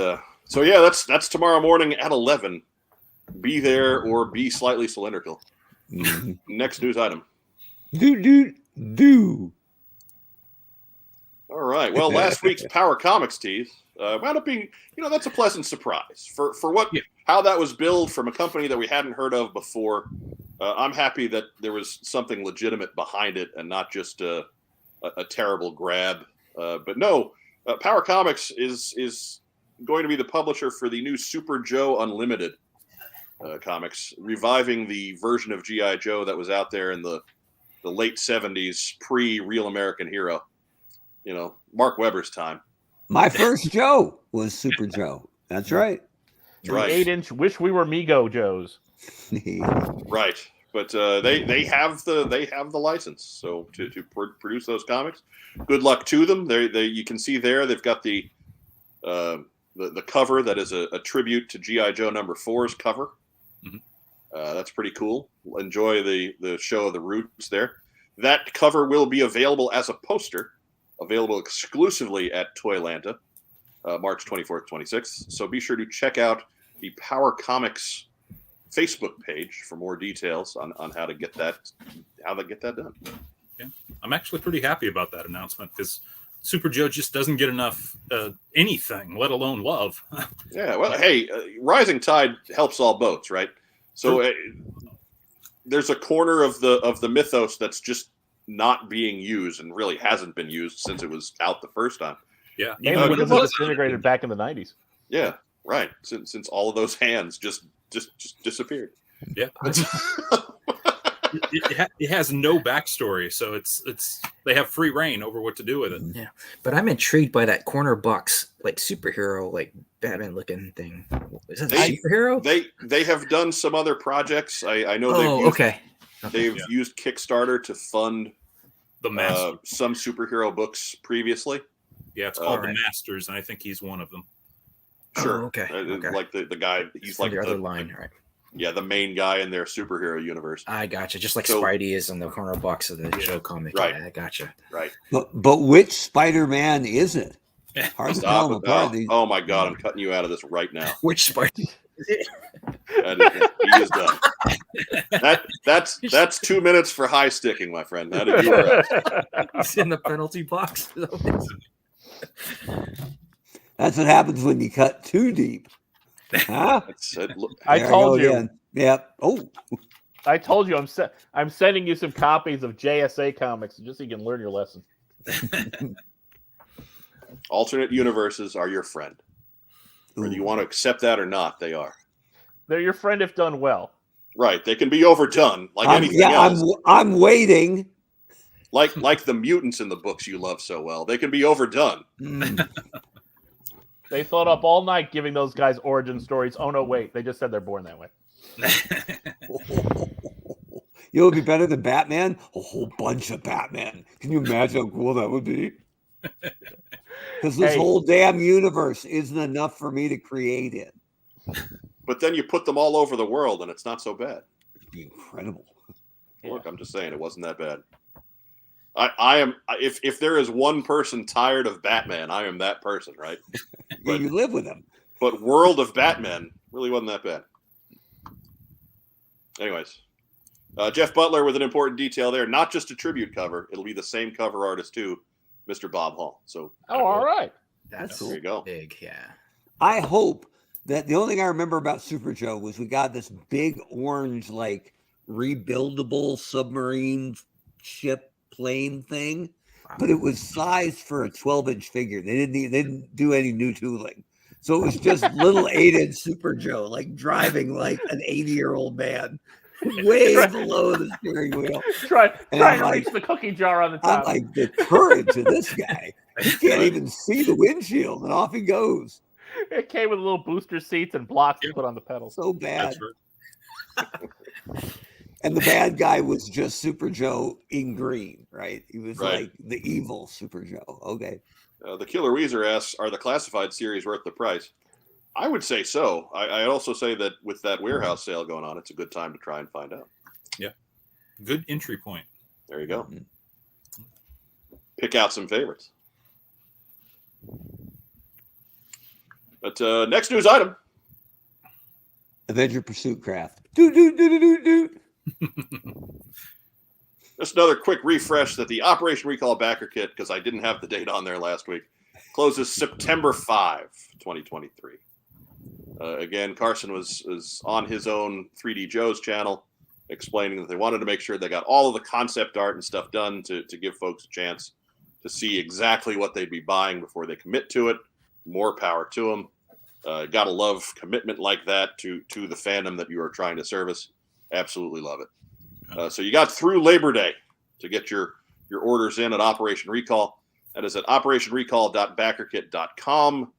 so yeah, that's tomorrow morning at 11. Be there or be slightly cylindrical. Mm-hmm. Next news item. Do. All right. Well, last week's Power Comics tease wound up being, that's a pleasant surprise for how that was billed from a company that we hadn't heard of before. I'm happy that there was something legitimate behind it and not just a terrible grab. But no, Power Comics is going to be the publisher for the new Super Joe Unlimited comics, reviving the version of G.I. Joe that was out there in the late 70s, pre-Real American Hero. Mark Webber's time. My first Joe was Super Joe. That's right. That's right. 8-inch Wish We Were Mego Joes. Right. But they have the license, so to produce those comics. Good luck to them. They you can see there they've got the cover that is a tribute to G.I. Joe number 4's cover. Mm-hmm. That's pretty cool. Enjoy the show of the roots there. That cover will be available as a poster, available exclusively at Toy Lanta, March 24th, 26th. So be sure to check out the Power Comics Facebook page for more details on how to get that done. Yeah, I'm actually pretty happy about that announcement because Super Joe just doesn't get enough anything, let alone love. Yeah, well, hey, rising tide helps all boats, right? So there's a corner of the mythos that's just not being used and really hasn't been used since it was out the first time. Yeah, even when it was disintegrated back in the 90s. Yeah, right. Since all of those hands just disappeared. Yeah. it has no backstory, so it's they have free reign over what to do with it. Yeah, but I'm intrigued by that corner box, like superhero, like Batman looking thing. Is that a superhero? They have done some other projects. I know they've used Kickstarter to fund the some superhero books previously. Yeah, it's called The Masters, and I think he's one of them. Sure. Oh, okay. Like the guy, he's like the other line, right? Yeah, the main guy in their superhero universe. I gotcha. Just like Spidey is in the corner box of the show comic. Right. Yeah, I gotcha. Right. But which Spider-Man is it? Hard to tell them apart. Oh my God, I'm cutting you out of this right now. Which Spidey? He is done. That's 2 minutes for high sticking, my friend. He's in the penalty box. That's what happens when you cut too deep. Huh? I told you. Again. Yep. Oh. I told you I'm sending you some copies of JSA comics just so you can learn your lesson. Alternate universes are your friend. Whether you want to accept that or not, they are. They're your friend if done well. Right. They can be overdone like anything else. I'm waiting. Like the mutants in the books you love so well. They can be overdone. They thought up all night giving those guys origin stories. Oh, no, wait. They just said they're born that way. You know what would be better than Batman? A whole bunch of Batman. Can you imagine how cool that would be? Because this whole damn universe isn't enough for me to create it. But then you put them all over the world, and it's not so bad. It'd be incredible. Look, I'm just saying it wasn't that bad. I am. If there is one person tired of Batman, I am that person, right? But you live with him. But World of Batman really wasn't that bad. Anyways, Jeff Butler with an important detail there. Not just a tribute cover; it'll be the same cover artist too, Mr. Bob Hall. So, all right, that's there you go. Big, yeah. I hope that the only thing I remember about Super Joe was we got this big orange, like rebuildable submarine ship plane thing, but it was sized for a 12-inch figure. They didn't do any new tooling, so it was just little 8-inch Super Joe, like driving like an 80-year-old man, way below the steering wheel. Try to reach the cookie jar on the top. I'm like, the courage of this guy! He can't even see the windshield, and off he goes. It came with little booster seats and blocks to put on the pedals. So bad. And the bad guy was just Super Joe in green, right? He was like the evil Super Joe. Okay. The Killer Weezer asks, are the classified series worth the price? I would say so. I also say that with that warehouse sale going on, it's a good time to try and find out. Yeah. Good entry point. There you go. Pick out some favorites. But next news item. Avenger Pursuit Craft. Do. Just another quick refresh that the Operation Recall backer kit, because I didn't have the date on there last week, closes September 5, 2023. Again, Carson was on his own 3D Joe's channel explaining that they wanted to make sure they got all of the concept art and stuff done to give folks a chance to see exactly what they'd be buying before they commit to it. More power to them. Gotta love commitment like that to the fandom that you are trying to service. Absolutely love it. So you got through Labor Day to get your orders in at Operation Recall. That is at operationrecall.backerkit.com.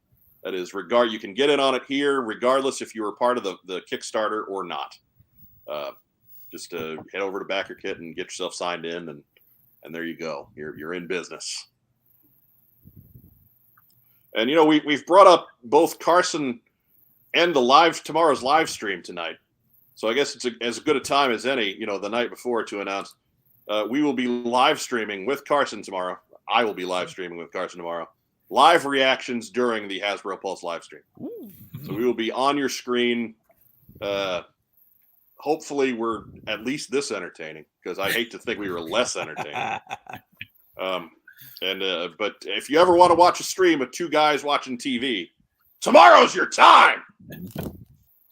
That is you can get in on it here, regardless if you were part of the Kickstarter or not. Just head over to BackerKit and get yourself signed in, and there you go. You're in business. And you know we've brought up both Carson and tomorrow's live stream tonight. So I guess it's as good a time as any, the night before to announce we will be live streaming with Carson tomorrow. I will be live streaming with Carson tomorrow. Live reactions during the Hasbro Pulse live stream. So we will be on your screen. Hopefully we're at least this entertaining, because I hate to think we were less entertaining. But if you ever want to watch a stream of two guys watching TV, tomorrow's your time.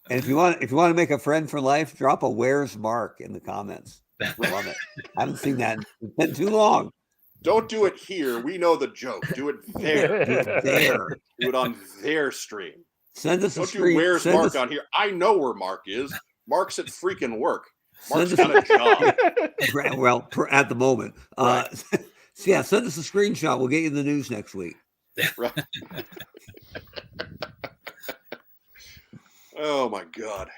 And if you want to make a friend for life, drop a "Where's Mark" in the comments. Love it. I haven't seen that. It's been too long. Don't do it here. We know the joke. Do it there. Do it there. Do it on their stream. Send us Don't a screen. do "Where's Mark" on here. I know where Mark is. Mark's at freaking work. Mark's got a job. Well, at the moment. Right. So yeah, send us a screenshot. We'll get you in the news next week. Right. Oh my God.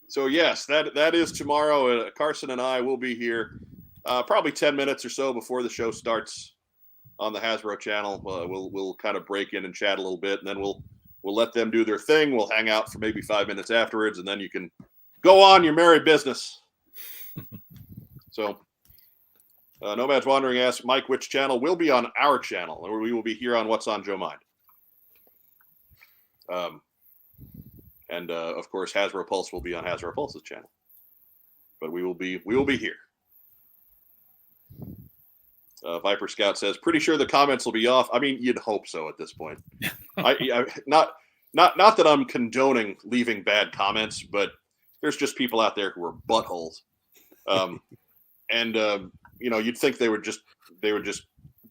So yes, that is tomorrow. Carson and I will be here probably 10 minutes or so before the show starts on the Hasbro channel. We'll kind of break in and chat a little bit, and then we'll let them do their thing. We'll hang out for maybe 5 minutes afterwards, and then you can go on your merry business. So Nomad's Wandering asks, Mike, which channel will be on our channel? Or we will be here on What's on Joe Mind. And of course, Hasbro Pulse will be on Hasbro Pulse's channel. But we will be here. Viper Scout says, pretty sure the comments will be off. I mean, you'd hope so at this point. Not that I'm condoning leaving bad comments, but there's just people out there who are buttholes. You'd think they would just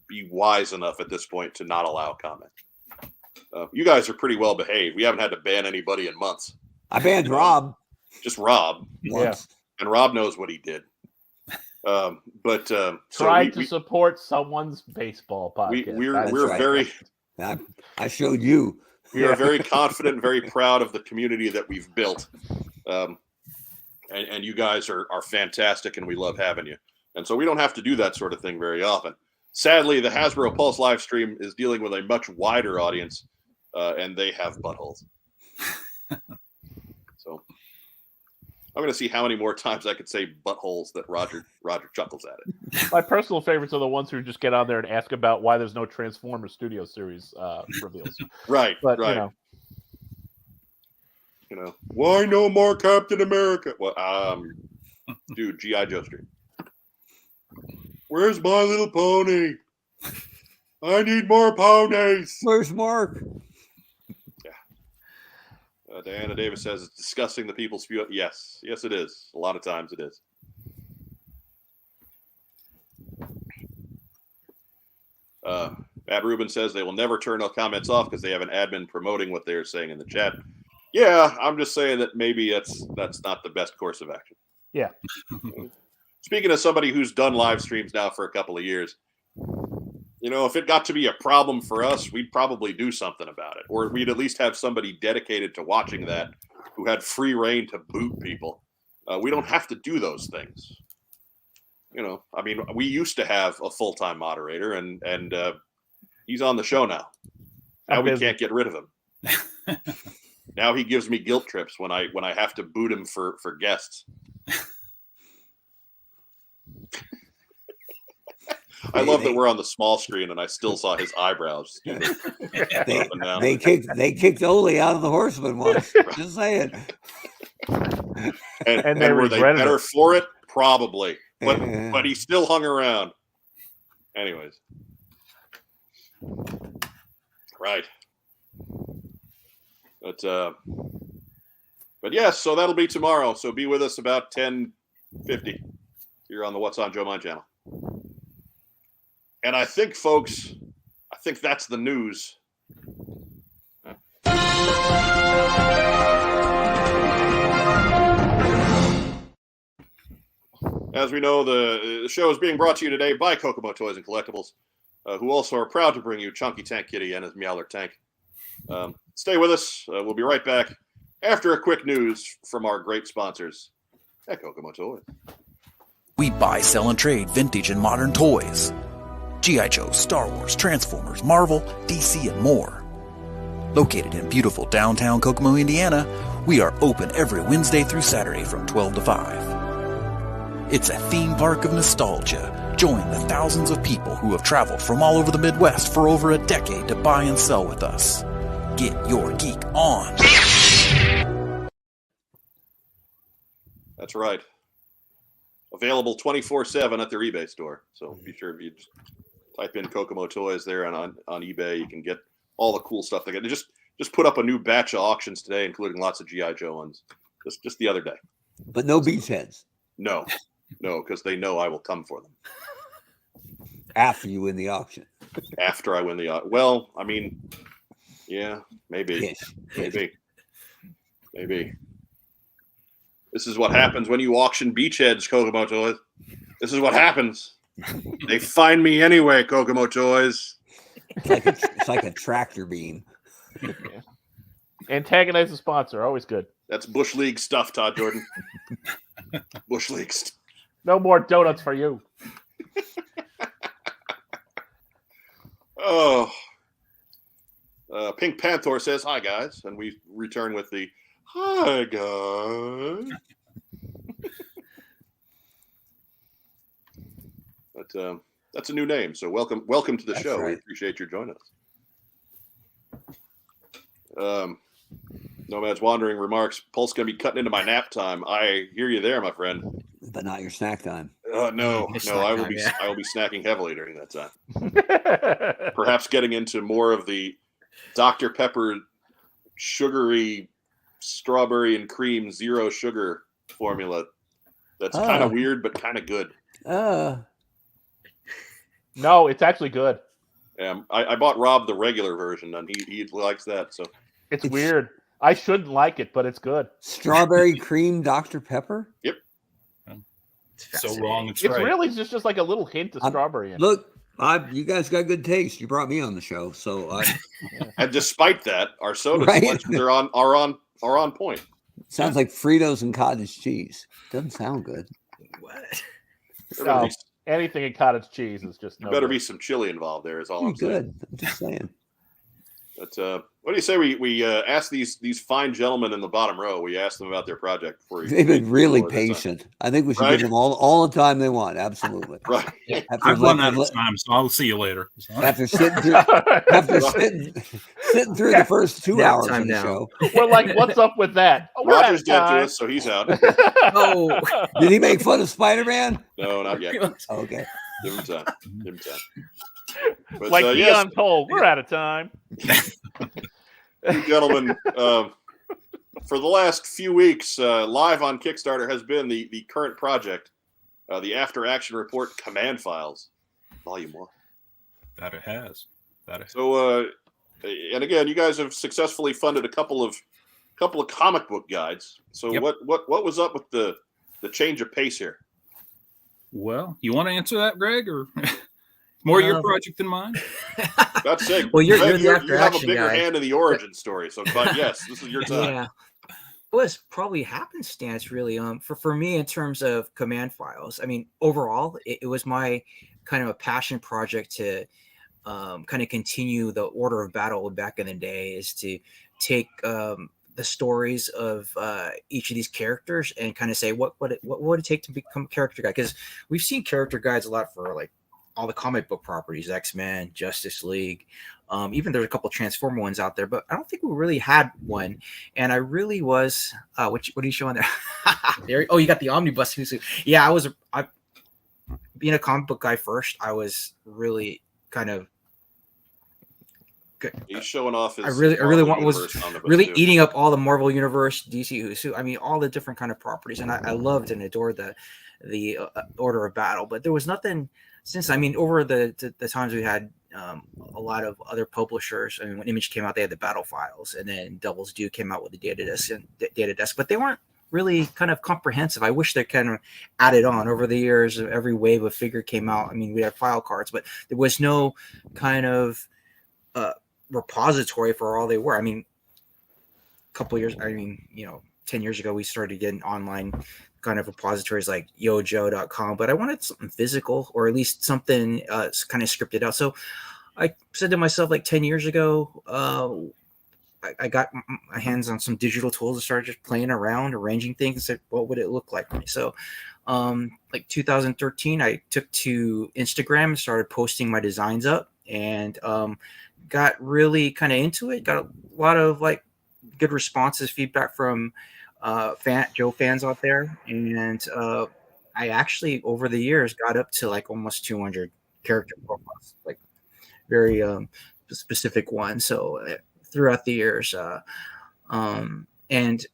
be wise enough at this point to not allow comment. You guys are pretty well behaved. We haven't had to ban anybody in months. I banned Rob. Just Rob. Once. And Rob knows what he did. Try to support someone's baseball podcast. We're right. very. I showed you. We are very confident and very proud of the community that we've built. And you guys are fantastic, and we love having you. And so we don't have to do that sort of thing very often. Sadly, the Hasbro Pulse live stream is dealing with a much wider audience, and they have buttholes. So I'm going to see how many more times I could say buttholes that Roger chuckles at it. My personal favorites are the ones who just get on there and ask about why there's no Transformers Studio Series reveals. Right, but, right. Why no more Captain America? Well, dude, G.I. Joe stream. Where's My Little Pony? I need more ponies. Where's Mark? Yeah. Diana Davis says it's disgusting the people's view. Yes, it is. A lot of times it is. Matt Rubin says they will never turn no comments off because they have an admin promoting what they are saying in the chat. Yeah, I'm just saying that maybe that's not the best course of action. Yeah. Speaking of somebody who's done live streams now for a couple of years, if it got to be a problem for us, we'd probably do something about it. Or we'd at least have somebody dedicated to watching that who had free reign to boot people. We don't have to do those things. We used to have a full-time moderator, and he's on the show now. Now we can't get rid of him. Now he gives me guilt trips when I have to boot him for guests. I love that we're on the small screen and I still saw his eyebrows. They kicked Ole out of the Horseman once. Just saying. And were they better for it? Probably. But he still hung around. Anyways. Right. But yes, so that'll be tomorrow. So be with us about 10:50 here on the What's on Joe Mind channel. And I think, folks, that's the news. As we know, the show is being brought to you today by Kokomo Toys and Collectibles, who also are proud to bring you Chunky Tank Kitty and his Meowler Tank. Stay with us. We'll be right back after a quick news from our great sponsors at Kokomo Toys. We buy, sell, and trade vintage and modern toys. G.I. Joe, Star Wars, Transformers, Marvel, DC, and more. Located in beautiful downtown Kokomo, Indiana, we are open every Wednesday through Saturday from 12 to 5. It's a theme park of nostalgia. Join the thousands of people who have traveled from all over the Midwest for over a decade to buy and sell with us. Get your geek on. That's right. Available 24/7 at their eBay store. So be sure if you just type in Kokomo Toys there on eBay, you can get all the cool stuff they get. They just put up a new batch of auctions today, including lots of G.I. Joe ones. Just the other day. But no beachheads. No, because they know I will come for them. After you win the auction. After I win the auction. Well, I mean, yeah, maybe. Yes. Maybe. This is what happens when you auction beachheads, Kokomo Toys. This is what happens. They find me anyway, Kokomo Toys. It's like a tractor beam. Yeah. Antagonize the sponsor, always good. That's Bush League stuff, Todd Jordan. Bush League stuff. No more donuts for you. Oh. Pink Panther says, hi, guys. And we return with the, hi, guys. But that's a new name. So welcome to the show. Right. We appreciate your joining us. Nomad's Wandering remarks, Pulse going to be cutting into my nap time. I hear you there, my friend. But not your snack time. No, I will be snacking heavily during that time. Perhaps getting into more of the Dr. Pepper sugary strawberry and cream 0 sugar formula. That's kind of weird, but kind of good. No, it's actually good. I bought Rob the regular version, and he likes that. So it's weird. I shouldn't like it, but it's good. Strawberry cream Dr. Pepper? Yep. So wrong. It's right. Really just like a little hint of strawberry in it. Look, you guys got good taste. You brought me on the show, so and despite that, our soda selections are on point. Sounds like Fritos and cottage cheese. Doesn't sound good. What? Anything in cottage cheese is just there better be some chili involved there. Is all I'm saying. Good. I'm just saying. But what do you say we ask these fine gentlemen in the bottom row? We ask them about their project before they've been really patient. I think we should give them all the time they want. Absolutely. Right. I've run out of time, so I'll see you later. After sitting through the first 2 hours of the show. We're like, what's up with that? Oh, Roger's dead to us, so he's out. Oh, did he make fun of Spider-Man? No, not yet. Okay. Give him time. But, like Dion told, we're out of time. Gentlemen, for the last few weeks, live on Kickstarter has been the current project, the After Action Report Command Files, Volume 1. That it has. So, and again, you guys have successfully funded a couple of comic book guides. So, what was up with the change of pace here? Well, you want to answer that, Greg, or more your project than mine? That's it. Well, you have a bigger hand in the origin story. So, but yes, this is your time. Yeah. It was probably happenstance, really. For me, in terms of Command Files, I mean, overall, it was my kind of a passion project to kind of continue the order of battle back in the day, is to take the stories of each of these characters and kind of say what would it take to become a character guide, because we've seen character guides a lot for like all the comic book properties, X-Men, Justice League, even there's a couple Transformer ones out there, but I don't think we really had one. And I really was what are you showing there? You got the omnibus. Yeah, I being a comic book guy first, I was really kind of he's showing off his eating up all the Marvel Universe, DC, I mean, all the different kind of properties, and I loved and adored the order of battle. But there was nothing since. I mean, over the times we had a lot of other publishers. I mean, when Image came out, they had the Battle Files, and then Devil's Due came out with the Data Desk, but they weren't really kind of comprehensive. I wish they kind of added on over the years. Every wave of figure came out. I mean, we had file cards, but there was no kind of repository for all they were. I mean, a couple years, 10 years ago, we started getting online kind of repositories like yojo.com, but I wanted something physical, or at least something kind of scripted out. So I said to myself, like 10 years ago, I got my hands on some digital tools and started just playing around, arranging things, and said, what would it look like for me? So like 2013, I took to Instagram and started posting my designs up, and got really kind of into it. Got a lot of like good responses, feedback from Joe fans out there, and I actually over the years got up to like almost 200 character profiles, like very specific ones. So throughout the years, and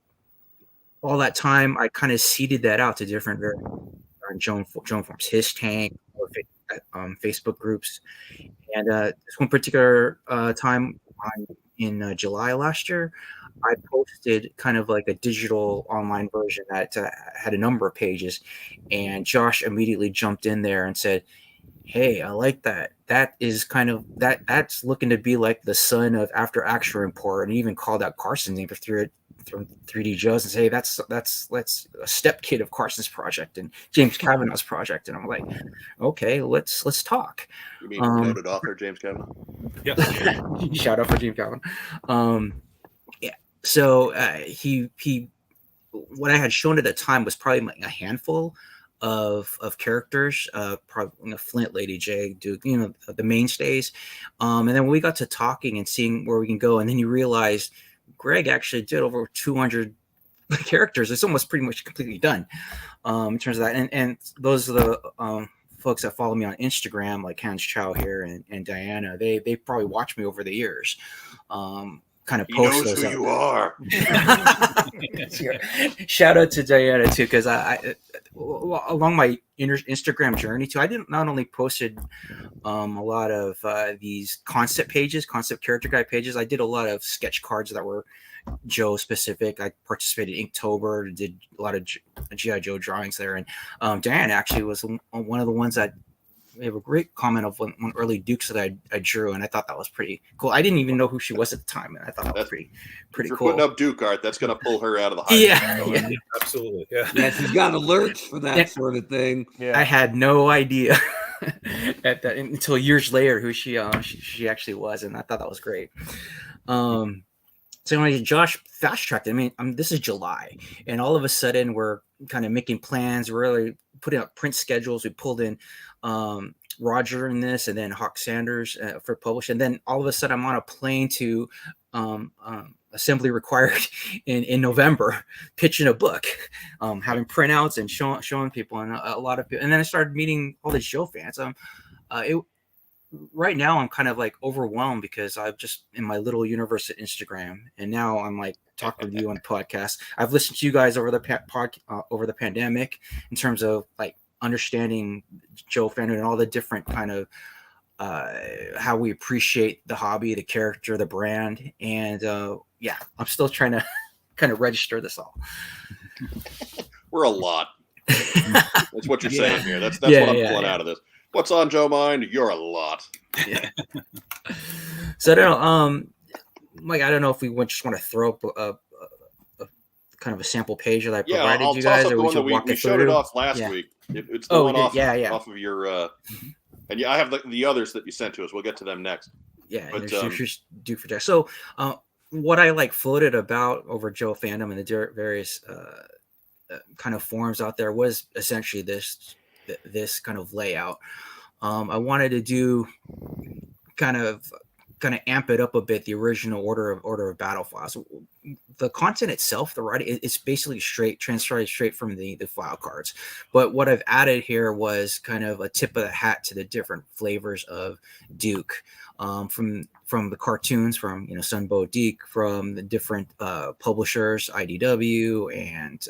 all that time, I kind of seeded that out to different Joan forms, his tank, or Facebook groups. And this one particular time in July last year, I posted kind of like a digital online version that had a number of pages, and Josh immediately jumped in there and said, "Hey, I like that. That is kind of that's looking to be like the son of After Action Report," and he even called out Carson's name from 3D Joe's and say, that's a step kid of Carson's project and James Kavanaugh's project. And I'm like, okay, let's talk. You mean noted author James Kavanaugh? Yeah. Shout out for James Kavanaugh. Yeah. So he what I had shown at the time was probably like a handful of characters, probably Flint, Lady J, Duke, the mainstays. And then when we got to talking and seeing where we can go, and then you realize Greg actually did over 200 characters. It's almost pretty much completely done in terms of that. And those are the folks that follow me on Instagram, like Hans Chow here and Diana. They probably watched me over the years. Kind of post those. He knows who you are. Shout out to Diana too, because I along my Instagram journey too, I didn't not only posted a lot of these concept character guide pages. I did a lot of sketch cards that were Joe specific. I participated in Inktober, did a lot of GI Joe drawings there, and Diana actually was one of the ones that we have a great comment of one early Dukes that I drew, and I thought that was pretty cool. I didn't even know who she was at the time, and I thought that was pretty if you're cool. Putting up Duke art, that's going to pull her out of the high. Yeah, absolutely. Yeah, she's got alerts for that sort of thing. Yeah. I had no idea at that until years later who she actually was, and I thought that was great. So when Josh fast tracked, I mean, this is July, and all of a sudden we're kind of making plans. We're really putting up print schedules. We pulled in Roger in this, and then Hawk Sanders for publish, and then all of a sudden I'm on a plane to assembly required in November, pitching a book, having printouts and showing people, and a lot of people. And then I started meeting all these Joe fans. Right now I'm kind of like overwhelmed because I've just in my little universe at Instagram, and now I'm like talking to you on a podcast. I've listened to you guys over the over the pandemic in terms of like understanding Joe fandom and all the different kind of how we appreciate the hobby, the character, the brand, and I'm still trying to kind of register this all. We're a lot. That's what you're saying here. That's what I'm pulling out of this. What's on Joe mind? You're a lot. Yeah. So I don't know. Mike, I don't know if we just want to throw up a kind of a sample page that I provided I'll you guys, toss up or the we one that walk we showed it off last week. It's the one off of your. And I have the others that you sent to us. We'll get to them next. Yeah, but just do for that. So, what I like floated about over Joe fandom and the various kind of forums out there was essentially this kind of layout. I wanted to do kind of amp it up a bit. The original order of battle files. The content itself, the writing, it's basically translated straight from the file cards. But what I've added here was kind of a tip of the hat to the different flavors of Duke, from the cartoons, from Sunbow Deke, from the different publishers, IDW and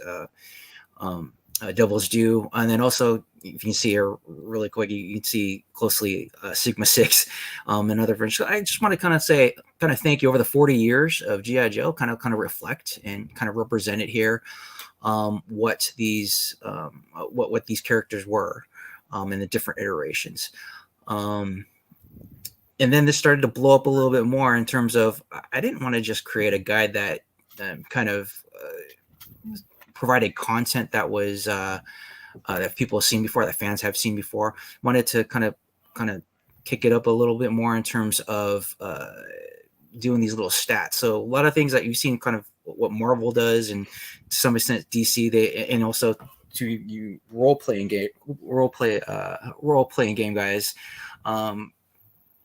Devil's Due, and then also, if you can see here really quick, you can see closely Sigma 6 and other versions. I just want to kind of thank you over the 40 years of GI Joe, kind of reflect and kind of represent it here, what these characters were in the different iterations. And then this started to blow up a little bit more in terms of, I didn't want to just create a guide that kind of provided content that was that people have seen before, that fans have seen before. Wanted to kind of kick it up a little bit more in terms of doing these little stats. So a lot of things that you've seen, kind of what Marvel does, and to some extent DC, and also to you role playing game guys.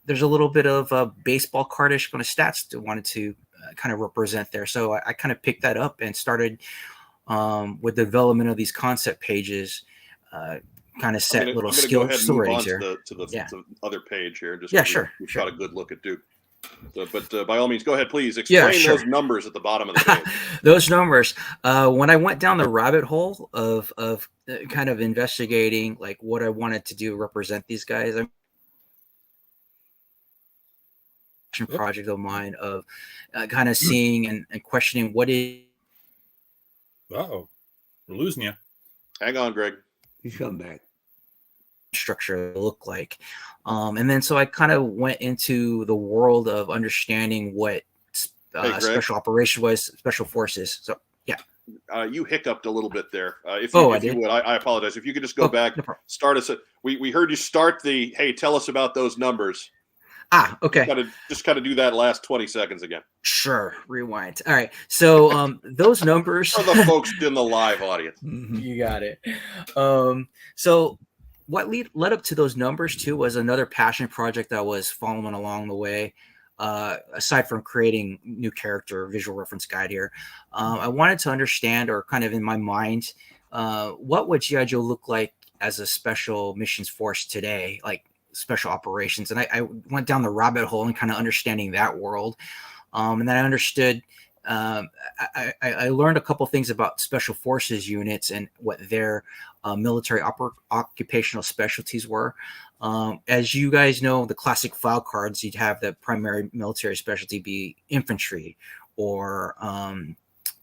There's a little bit of baseball cardish kind of stats that wanted to kind of represent there. So I kind of picked that up and started with the development of these concept pages, kind of set little skill stories here. To the other page here. Sure. We've got a good look at Duke. So, but by all means, go ahead, please explain those numbers at the bottom of the page. Those numbers. When I went down the rabbit hole of kind of investigating like what I wanted to do, represent these guys, project of mine of kind of seeing and questioning what is. Oh, we're losing you. Hang on, Greg. He's coming back. Structure look like, and then so I kind of went into the world of understanding what special operation was, special forces. So yeah. You hiccuped a little bit there. If you would, I apologize. If you could just go back, start us. We heard you start the, hey, tell us about those numbers. Okay. Just kind of do that last 20 seconds again. Sure. Rewind. All right. So those numbers for the folks in the live audience. You got it. So what led up to those numbers too was another passion project that was following along the way. Aside from creating new character visual reference guide here, I wanted to understand, or kind of in my mind, what would G.I. Joe look like as a special missions force today, like special operations. And I went down the rabbit hole and kind of understanding that world. And then I understood, I learned a couple things about special forces units and what their military occupational specialties were. As you guys know, the classic file cards, you'd have the primary military specialty be infantry or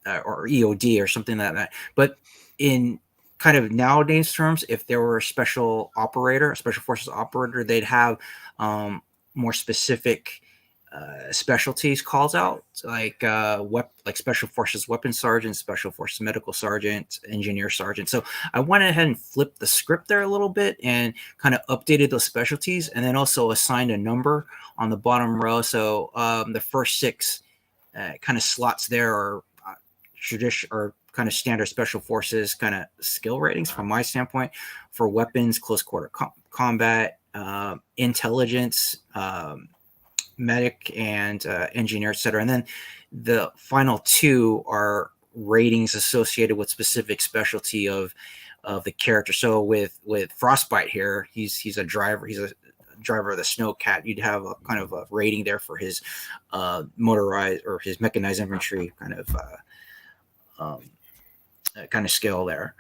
EOD or something like that. But in kind of nowadays terms, if there were a special forces operator, they'd have more specific specialties calls out, like special forces weapons sergeant, special forces medical sergeant, engineer sergeant. So I went ahead and flipped the script there a little bit and kind of updated those specialties, and then also assigned a number on the bottom row. So the first 6 kind of slots there are tradition or kind of standard special forces kind of skill ratings from my standpoint for weapons, close quarter combat, intelligence, medic, and engineer, etc. And then the final 2 are ratings associated with specific specialty of the character. So with Frostbite here, he's a driver. He's a driver of the Snowcat. You'd have a kind of a rating there for his motorized or his mechanized infantry kind of skill there.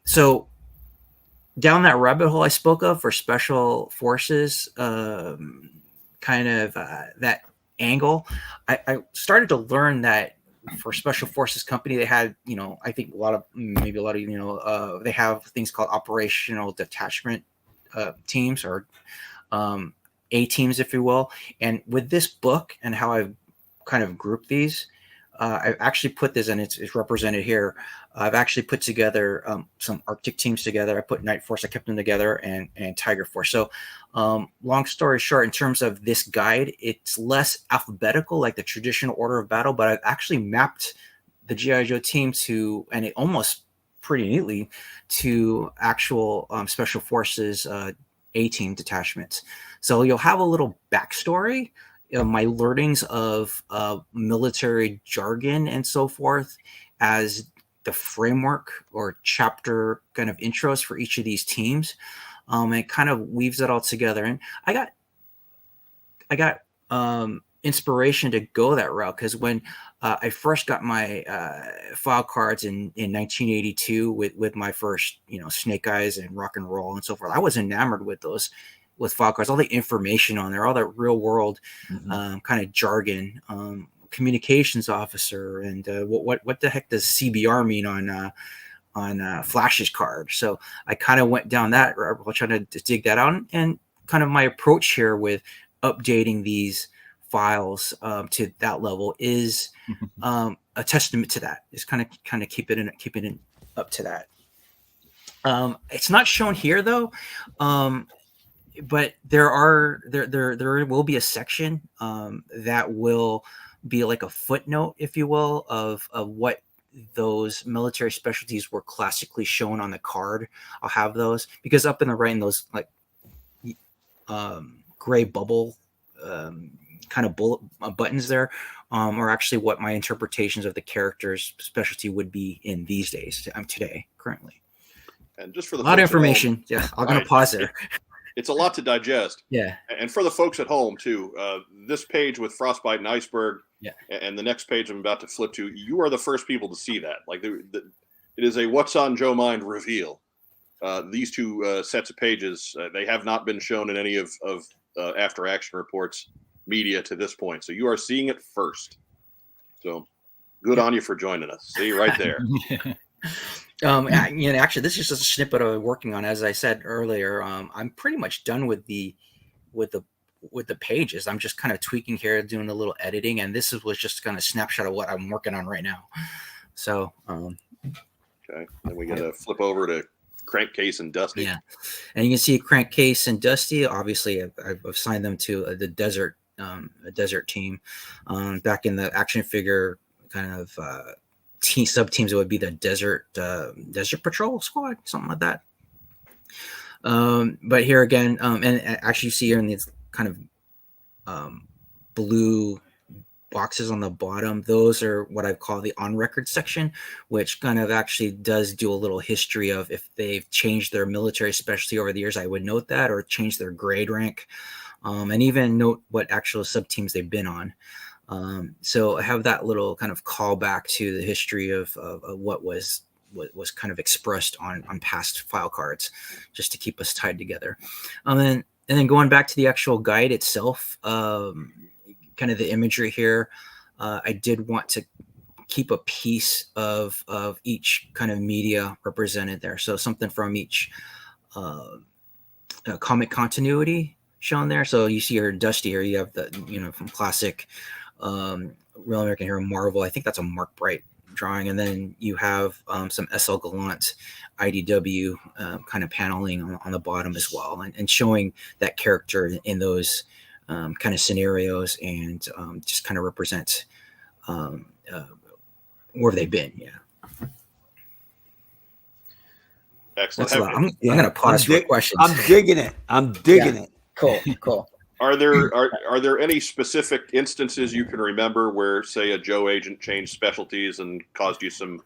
So down that rabbit hole I spoke of for special forces, kind of that angle, I started to learn that for special forces company, they had, I think a lot of they have things called operational detachment teams, or A teams, if you will. And with this book and how I've kind of grouped these, I've actually put this, and it's represented here. I've actually put together some Arctic teams together. I put Night Force, I kept them together, and Tiger Force. So long story short, in terms of this guide, it's less alphabetical like the traditional order of battle, but I've actually mapped the G.I. Joe team to, and it almost pretty neatly, to actual special forces A-team detachments. So you'll have a little backstory, my learnings of military jargon and so forth as the framework or chapter kind of intros for each of these teams. And it kind of weaves it all together. And I got inspiration to go that route, because when I first got my file cards in 1982 with my first, Snake Eyes and Rock and Roll and so forth, I was enamored with those. With file cards, all the information on there, all that real world kind of jargon, communications officer, and what the heck does CBR mean on Flash's card? So I kind of went down that route, trying to dig that out, and kind of my approach here with updating these files to that level is a testament to that. Is kind of keeping it up to that. It's not shown here though. But there will be a section that will be like a footnote, if you will, of what those military specialties were classically shown on the card. I'll have those, because up in the right, in those like gray bubble kind of bullet buttons there are actually what my interpretations of the character's specialty would be in these days. Today, currently. And just for the a lot of information. Yeah, I'm going to pause there. It's a lot to digest. Yeah. And for the folks at home too, this page with Frostbite and Iceberg, and the next page I'm about to flip to, you are the first people to see that. Like it is a What's on Joe Mind reveal. These 2 sets of pages, they have not been shown in any of After Action reports. media to this point. So you are seeing it first. So good on you for joining us. See, right there. Actually, this is just a snippet I was working on. As I said earlier, I'm pretty much done with the pages. I'm just kind of tweaking here, doing a little editing, and was just kind of a snapshot of what I'm working on right now. So, okay, then we got to flip over to Crankcase and Dusty. Yeah, and you can see Crankcase and Dusty. Obviously, I've assigned them to the desert team. Back in the action figure kind of sub teams, it would be the desert patrol squad, something like that. But here again, and actually you see here in these kind of blue boxes on the bottom, those are what I call the on record section, which kind of actually does do a little history of if they've changed their military specialty over the years. I would note that, or changed their grade rank, and even note what actual sub teams they've been on. So I have that little kind of callback to the history of what was kind of expressed on past file cards, just to keep us tied together. And then going back to the actual guide itself, kind of the imagery here, I did want to keep a piece of each kind of media represented there. So something from each comic continuity shown there. So you see here Dusty here, you have the, from classic Real American Hero Marvel. I think that's a Mark Bright drawing. And then you have some SL Gallant IDW kind of paneling on the bottom as well, and showing that character in those kind of scenarios, and just kind of represent where they've been. Yeah. Excellent. I'm going to pause for questions. I'm digging it. It. Cool. Are there any specific instances you can remember where, say, a Joe agent changed specialties and caused you some,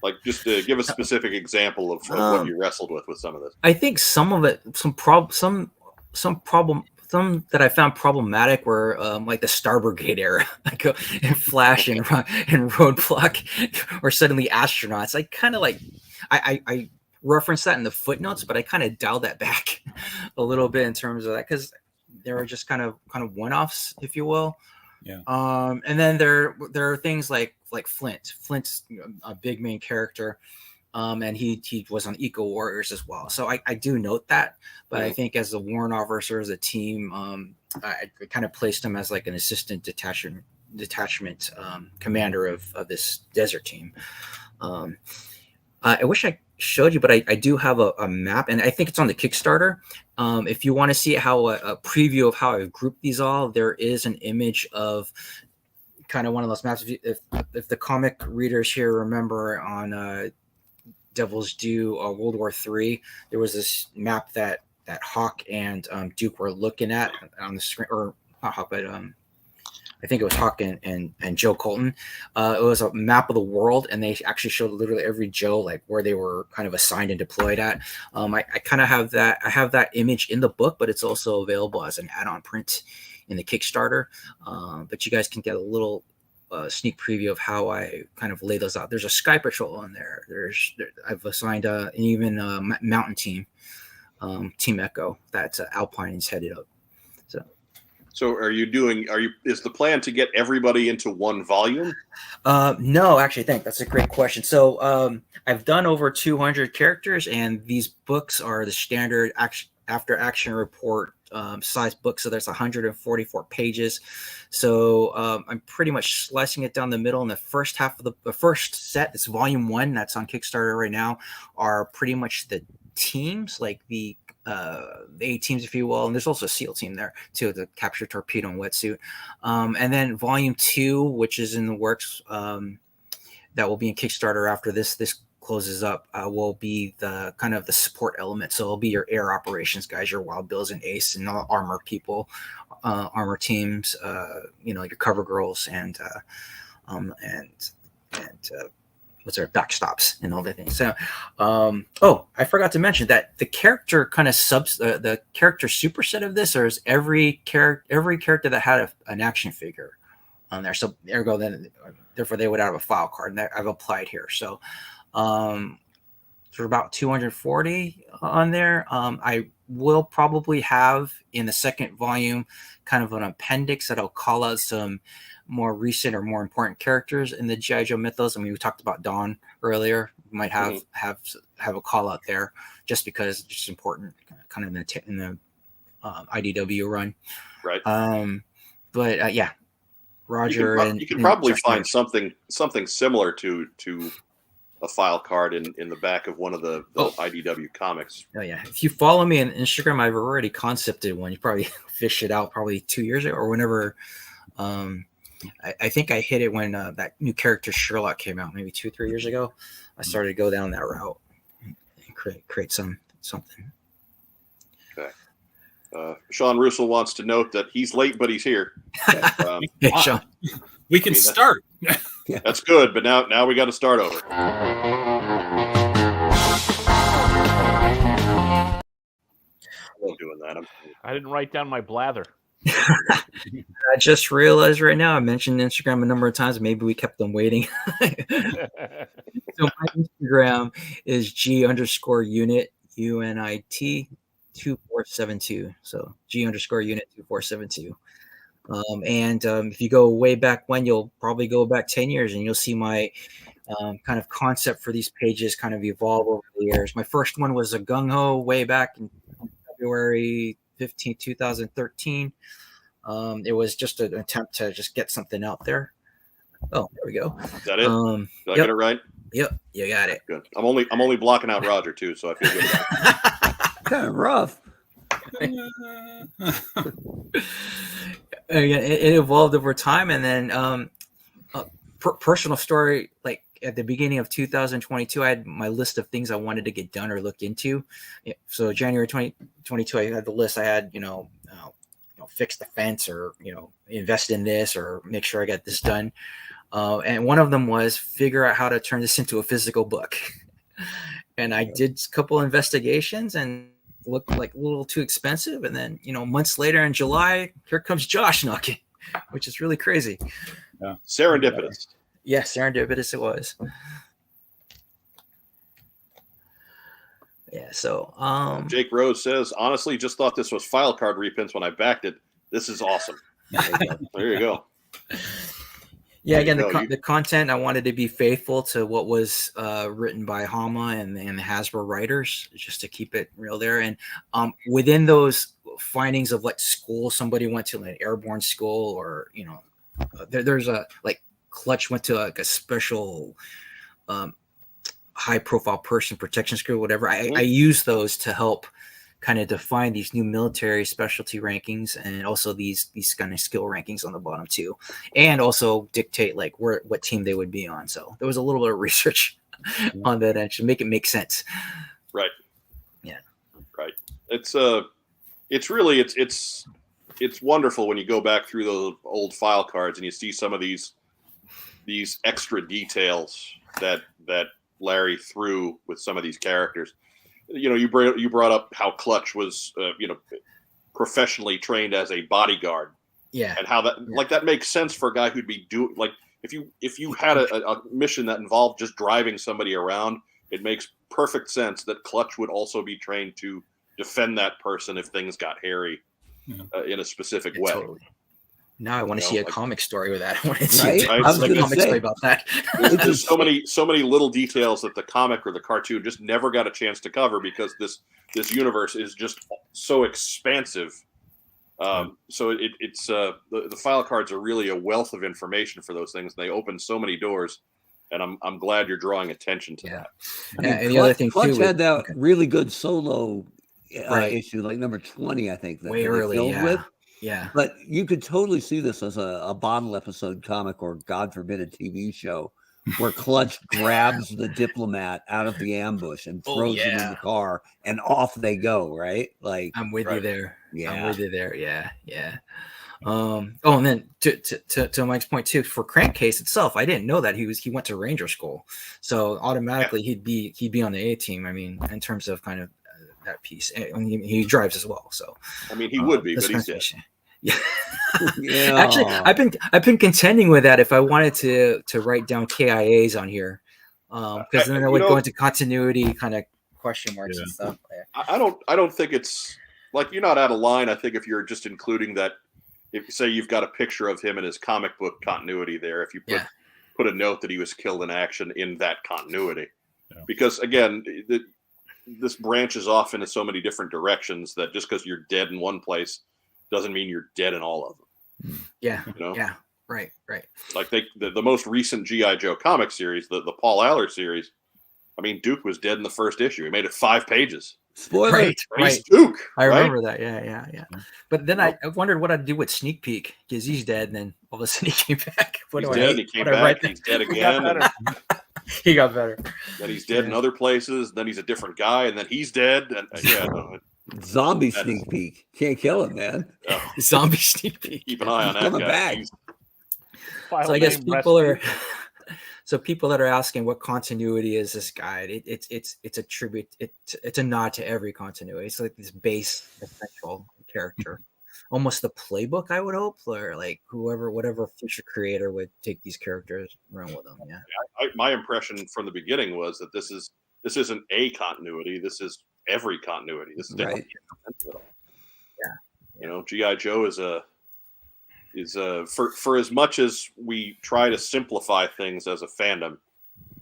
like, just to give a specific example of what you wrestled with some of this? I think some of it, some that I found problematic were like the Star Brigade era, like in Flash and Roadblock, or suddenly astronauts. I kind of like, I referenced that in the footnotes, but I kind of dialed that back a little bit in terms of that, because they were just kind of one-offs, if you will. Yeah. And then there are things like Flint. Flint's a big main character. And he was on Eco Warriors as well. So I do note that, but I think as a warrant officer, as a team, I kind of placed him as like an assistant detachment commander of this desert team. I wish I showed you, but I do have a map, and I think it's on the Kickstarter. If you want to see how a preview of how I've grouped these all, there is an image of kind of one of those maps. If the comic readers here remember on Devil's Due World War III, there was this map that Hawk and Duke were looking at on the screen, or not Hawk, but I think it was Hawk and Joe Colton. It was a map of the world, and they actually showed literally every Joe, like where they were kind of assigned and deployed at. I kind of have that. I have that image in the book, but it's also available as an add-on print in the Kickstarter. But you guys can get a little sneak preview of how I kind of lay those out. There's a Sky Patrol on there. I've assigned an even mountain team, Team Echo, that Alpine is headed up. So is the plan to get everybody into one volume? No, actually, that's a great question. So I've done over 200 characters, and these books are the standard after action report size book. So there's 144 pages. So I'm pretty much slicing it down the middle. In the first half of the first set, it's volume 1 that's on Kickstarter right now, are pretty much the teams, like the A teams, if you will, and there's also a SEAL team there too, the capture torpedo and wetsuit. And then volume 2, which is in the works, that will be in Kickstarter after this closes up, will be the kind of the support element. So it'll be your air operations guys, your Wild Bills and Ace, and all armor people, armor teams, your cover girls and backstops and all that things. So, I forgot to mention that the character kind of the character superset of this is every character that had an action figure on there. So therefore they would have a file card, and I've applied here. So, for about 240 on there. I will probably have in the second volume kind of an appendix that'll call out some more recent or more important characters in the G.I. Joe mythos. I mean, we talked about Dawn earlier. We might have a call out there just because it's just important kind of in the IDW run. Right. But yeah, Roger you can probably find something similar to a file card in the back of one of the IDW comics. Oh yeah, if you follow me on Instagram, I've already concepted one. You probably fished it out probably 2 years ago or whenever. I think I hit it when that new character Sherlock came out, maybe 2-3 years ago. I started to go down that route and create something. Okay. Sean Russell wants to note that he's late, but he's here. Hey, Sean. We can start. That's good, but now we got to start over. I love doing that. I didn't write down my blather. I just realized right now I mentioned Instagram a number of times. Maybe we kept them waiting. So my Instagram is G_unit UNIT 2472. So G_unit 2472. And if you go way back when, you'll probably go back 10 years and you'll see my kind of concept for these pages kind of evolve over the years. My first one was a gung-ho way back in February 15, 2013. It was just an attempt to just get something out there. Oh, there we go. Is that it? Did I get it right? Yep, you got it. Good. I'm only blocking out Roger too, so I feel good about it. Kind of rough. Again, it evolved over time, and then personal story. Like at the beginning of 2022, I had my list of things I wanted to get done or look into. So January 2022, I had the list. I had fix the fence or invest in this or make sure I got this done. And one of them was figure out how to turn this into a physical book. And I did a couple investigations and looked like a little too expensive. And then, months later in July, here comes Josh knocking, which is really crazy. Yeah. Serendipitous. Yeah, serendipitous it was. Yeah, so Jake Rose says, honestly, just thought this was file card reprints when I backed it. This is awesome. There you go. Yeah, again, the content, I wanted to be faithful to what was written by Hama and the Hasbro writers, just to keep it real there. And within those findings of like school, somebody went to an airborne school, or there's a like Clutch went to like a special high profile person protection school, whatever. I use those to help kind of define these new military specialty rankings, and also these kind of skill rankings on the bottom too, and also dictate like what team they would be on. So there was a little bit of research on that end to make it make sense. Right. Yeah. Right. It's really wonderful when you go back through those old file cards and you see some of these extra details that Larry threw with some of these characters. You brought up how Clutch was, professionally trained as a bodyguard. Yeah. And how that makes sense for a guy who'd be doing, like, if you had a mission that involved just driving somebody around, it makes perfect sense that Clutch would also be trained to defend that person if things got hairy in a specific way. Totally. Now I want to see a comic story with that. I want to Right? see I was a gonna comic say. story about that. There's so many little details that the comic or the cartoon just never got a chance to cover because this universe is just so expansive. So it's the file cards are really a wealth of information for those things. They open so many doors, and I'm glad you're drawing attention to that. And the other thing Clutch too, had that really good solo issue, like number 20, I think. That way they early, filled with. Yeah. But you could totally see this as a bottle episode comic, or God forbid a TV show, where Clutch grabs the diplomat out of the ambush and throws him in the car, and off they go. Right? Like I'm with you there. Yeah, I'm with you there. Yeah. And then to Mike's point too, for Crankcase itself, I didn't know that he went to Ranger School, so automatically he'd be on the A team. I mean, in terms of kind of that piece, and he drives as well. So I mean, he would be, but he's dead. Yeah. Actually, I've been contending with that. If I wanted to write down KIAs on here, because then it would go into continuity kind of question marks and stuff. I don't think it's like you're not out of line. I think if you're just including that, if say you've got a picture of him in his comic book continuity there, if you put a note that he was killed in action in that continuity, because again, this branches off into so many different directions that just because you're dead in one place doesn't mean you're dead in all of them. Yeah. You know? Yeah. Right. Like the most recent G.I. Joe comic series, the Paul Aller series. I mean, Duke was dead in the first issue. He made it 5 pages. Spoiler. Right. He's Duke. I remember that. Yeah. But then I wondered what I'd do with Sneak Peek because he's dead, and then all of a sudden he came back. He's dead. He came back. He's dead again. He got better. Then he's dead in other places. Then he's a different guy, and then he's dead. And zombie Sneak Peek. Can't kill him, man. Zombie Sneak Peek. Keep an eye on that Coming guy. back. So I guess people are. So people that are asking what continuity is this guide, it's a tribute. It's a nod to every continuity. It's like this base essential character, almost the playbook. I would hope, or like whatever future creator would take these characters run with them. Yeah. My impression from the beginning was that this isn't a continuity. This is every continuity. This is definitely you know, G.I. Joe is for as much as we try to simplify things as a fandom,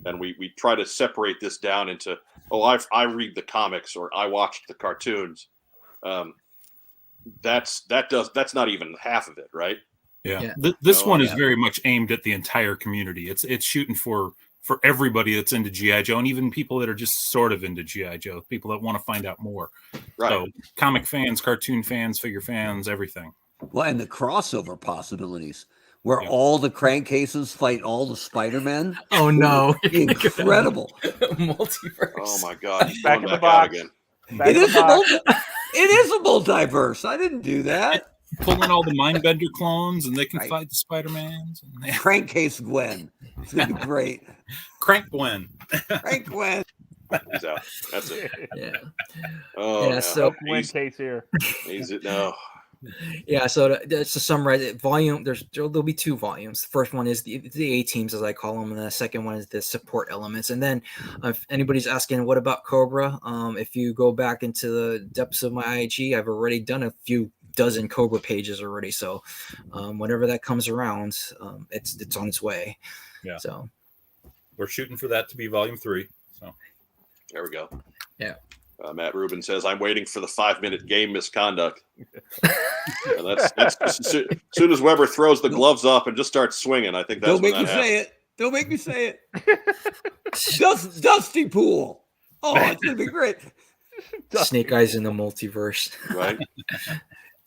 and we try to separate this down into I read the comics or I watched the cartoons. That's not even half of it, right? Yeah. This one is very much aimed at the entire community. It's shooting for everybody that's into G.I. Joe, and even people that are just sort of into G.I. Joe, people that want to find out more. Right. So comic fans, cartoon fans, figure fans, everything. Well, and the crossover possibilities where all the crankcases fight all the Spider-Men. Oh no! Incredible multiverse. Oh my God! He's Back in the out box. again. It is a multiverse. I didn't do that. Pull in all the Mindbender clones, and they can fight the Spider-Mans. And Crankcase Gwen. It's gonna be great. Crank Gwen. Crank Gwen. He's out. That's it. Yeah. Oh, yeah. So win case here. He's it now. Yeah, so to summarize it, there'll be 2 volumes. The first one is the A teams, as I call them, and the second one is the support elements. And then, if anybody's asking, what about Cobra? If you go back into the depths of my IG, I've already done a few dozen Cobra pages already. So, whenever that comes around, it's on its way. Yeah. So, we're shooting for that to be volume 3. So, there we go. Yeah. Matt Rubin says, "I'm waiting for the 5-minute game misconduct." That's as soon as Weber throws the gloves up and just starts swinging. I think that's Don't make when me that say it. Don't make me say it. Dusty Pool. Oh, it's gonna be great. Snake Eyes in the multiverse. Right?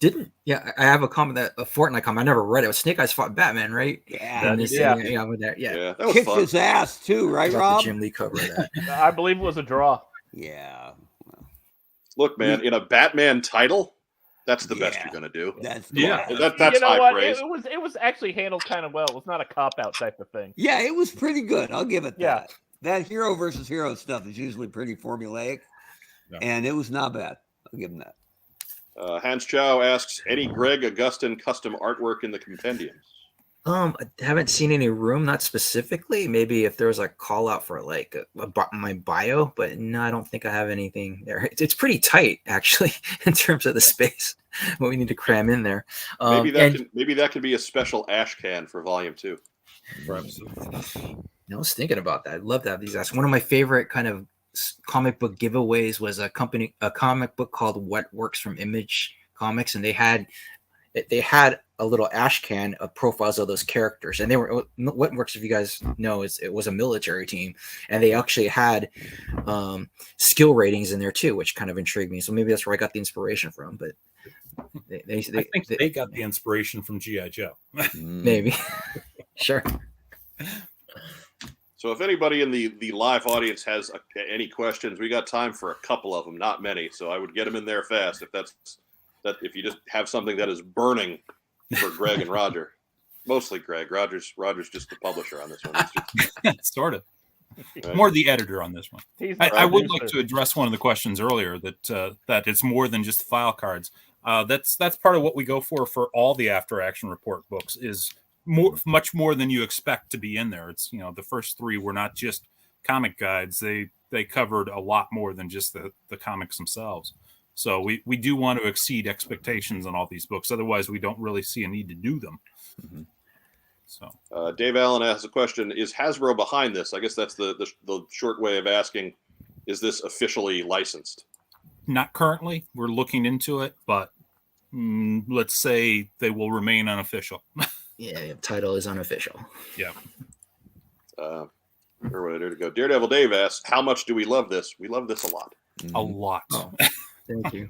I have a comment a Fortnite comment. I never read it. Snake Eyes fought Batman, right? Yeah. With that. Yeah. That was Kicked fun. his ass too, right, Rob? The Jim Lee cover of that. I believe it was a draw. Yeah. Look, man, in a Batman title, that's the best you're gonna do. That's that's you know high what? praise. It was actually handled kind of well. It was not a cop out type of thing. Yeah, it was pretty good. I'll give it that. Yeah. That hero versus hero stuff is usually pretty formulaic, and it was not bad. I'll give him that. Hans Chow asks, any Greg Augustin custom artwork in the compendiums? I haven't seen any room, not specifically. Maybe if there was a call out for like my bio, but no, I don't think I have anything there. It's pretty tight actually in terms of the space. What we need to cram in there. Maybe that could be a special ash can for volume 2. I was thinking about that. I'd love to have these guys. One of my favorite kind of comic book giveaways was a comic book called What Works from Image Comics, and they had a little ash can of profiles of those characters, and they were What Works, if you guys know, it was a military team, and they actually had skill ratings in there too, which kind of intrigued me. So maybe that's where I got the inspiration from. But I think they got the inspiration from G.I. Joe. Maybe. Sure. So if anybody in the live audience has any questions, we got time for a couple of them, not many. So I would get them in there fast if you just have something that is burning for Greg and Roger. Mostly Greg. Roger's just the publisher on this one. Sort of. Right? More the editor on this one. I would like to address one of the questions earlier that it's more than just file cards. That's part of what we go for all the After Action Report books is much more than you expect to be in there. It's, the first 3 were not just comic guides, they covered a lot more than just the comics themselves. So we do want to exceed expectations on all these books. Otherwise, we don't really see a need to do them. Mm-hmm. So Dave Allen asks a question: is Hasbro behind this? I guess that's the short way of asking: is this officially licensed? Not currently. We're looking into it, but let's say they will remain unofficial. Yeah, title is unofficial. Yeah. Where to go? Daredevil Dave asks, how much do we love this? We love this a lot. A lot. Oh, thank you.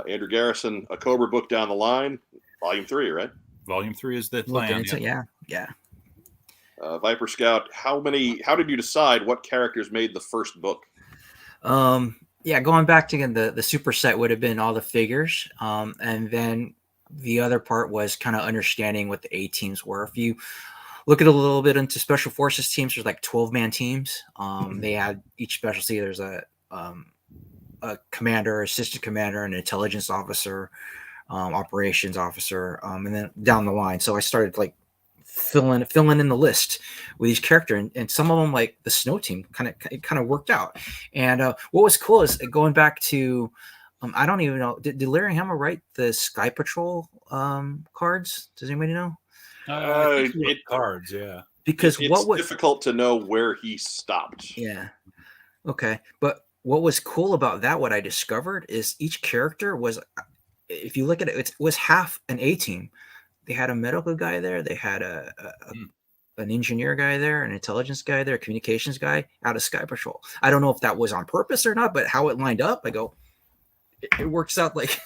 Andrew Garrison, a Cobra book down the line, volume 3, right? Volume 3 is the plan. Yeah. Viper Scout, how did you decide what characters made the first book? Yeah, going back to the super set would have been all the figures. And then the other part was kind of understanding what the A teams were. If you look at a little bit into special forces teams, there's like 12-man teams. They had each specialty. There's a commander, assistant commander, an intelligence officer, operations officer, and then down the line. So I started like filling in the list with each character, and some of them, like the snow team, kind of worked out. And what was cool is going back to I don't even know, did Larry Hama write the Sky Patrol cards? Does anybody know? Cards, yeah. Because it's difficult to know where he stopped. Yeah. Okay, but what was cool about that, what I discovered, is each character was, if you look at it, it was half an A team. They had a medical guy there. They had an engineer guy there, an intelligence guy there, a communications guy out of Sky Patrol. I don't know if that was on purpose or not, but how it lined up, I go, it works out like.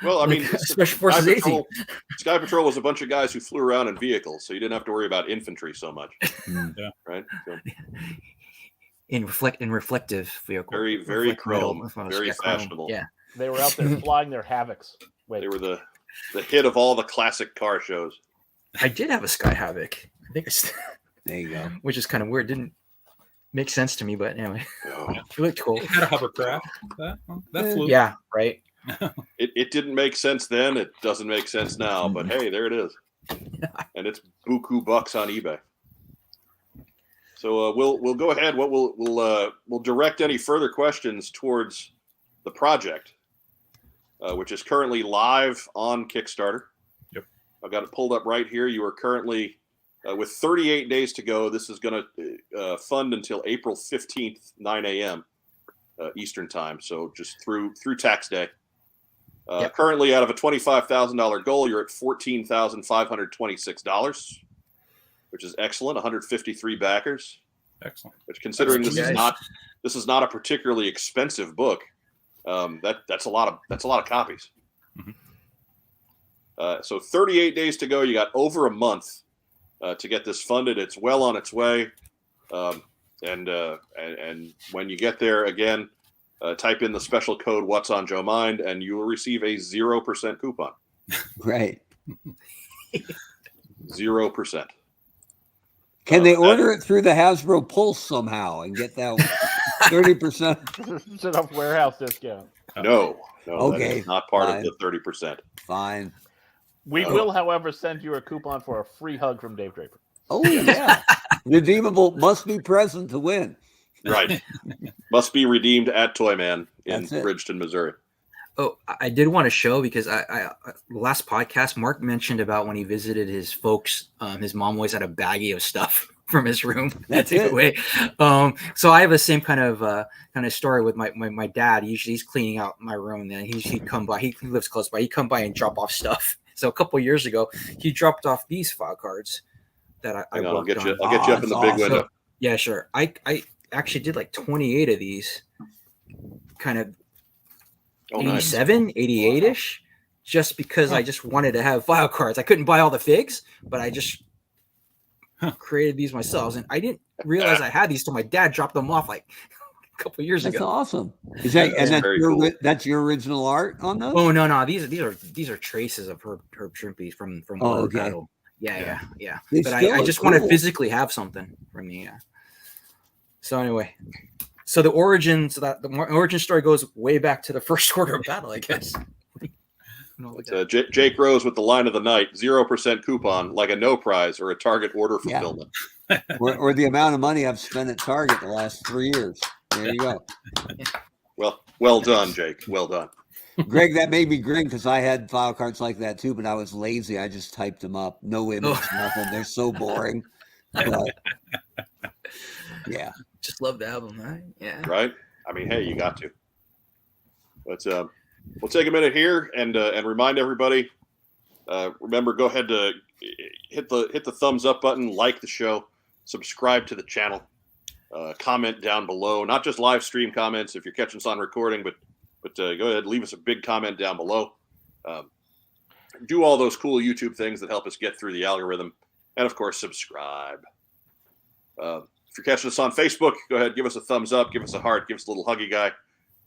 Well, I mean, Special Forces A team. Sky Patrol was a bunch of guys who flew around in vehicles, so you didn't have to worry about infantry so much. Yeah. Right. So, in reflective vehicle. Very chrome, very fashionable. Yeah. They were out there flying their Havocs. They were the hit of all the classic car shows. I did have a Sky Havoc. I think there you go. Which is kind of weird. Didn't make sense to me, but anyway, Oh. it looked cool. It had a hovercraft. That flew. Yeah, right. It didn't make sense then. It doesn't make sense now. But hey, there it is, and it's buku bucks on eBay. So we'll go ahead. We'll direct any further questions towards the project, which is currently live on Kickstarter. Yep, I've got it pulled up right here. You are currently with 38 days to go. This is going to fund until April 15th, 9 a.m. Eastern time. So just through tax day. Yep. Currently, out of a $25,000 goal, you're at $14,526, which is excellent. 153 backers. Excellent. Which, considering this is not a particularly expensive book, that's a lot of copies. Mm-hmm. So 38 days to go. You got over a month to get this funded. It's well on its way. And when you get there, again, type in the special code "What's on Joe Mind" and you will receive a 0% coupon. Right. 0%. Can they order it through the Hasbro Pulse somehow and get that 30%? Set up warehouse discount. No, Okay, that is not part fine. of the 30%. Fine. We will, however, send you a coupon for a free hug from Dave Draper. Oh, yeah. Redeemable must be present to win. Right. Must be redeemed at Toyman in That's it. Bridgeton, Missouri. Oh, I did want to show, because I last podcast, Mark mentioned about when he visited his folks, his mom always had a baggie of stuff from his room. That's it. Away. So I have the same kind of story with my dad. Usually he's cleaning out my room. Then he'd come by. He lives close by. He'd come by and drop off stuff. So a couple of years ago, he dropped off these file cards that I Hang on, I'll worked get you on. up in the big window. So, yeah, sure. I actually did like 28 of these, kind of 87, 88-ish, just because I just wanted to have file cards. I couldn't buy all the figs, but I just created these myself. And I didn't realize I had these till my dad dropped them off like a couple of years That's ago. awesome. Is that and that's very your, cool. that's your original art on those? Oh no, these are traces of Herb Trimpe from okay. Battle. Yeah. They But still I look just want to cool. physically have something from the. So anyway, so the origin story goes way back to the first order of battle, I guess. Jake Rose with the line of the night: 0% coupon, like a no prize or a target order fulfillment. or the amount of money I've spent at Target the last 3 years. There you go. Well done, Jake. Well done. Greg, that made me grin because I had file cards like that too, but I was lazy. I just typed them up. No image, nothing. They're so boring. But, yeah. Just love to have them, right? Yeah. Right? I mean, hey, you got to. But we'll take a minute here and remind everybody. Remember, go ahead to hit the thumbs up button, like the show, subscribe to the channel, comment down below. Not just live stream comments if you're catching us on recording, but go ahead, leave us a big comment down below. Do all those cool YouTube things that help us get through the algorithm, and of course, subscribe. If you're catching us on Facebook, go ahead, give us a thumbs up, give us a heart, give us a little huggy guy.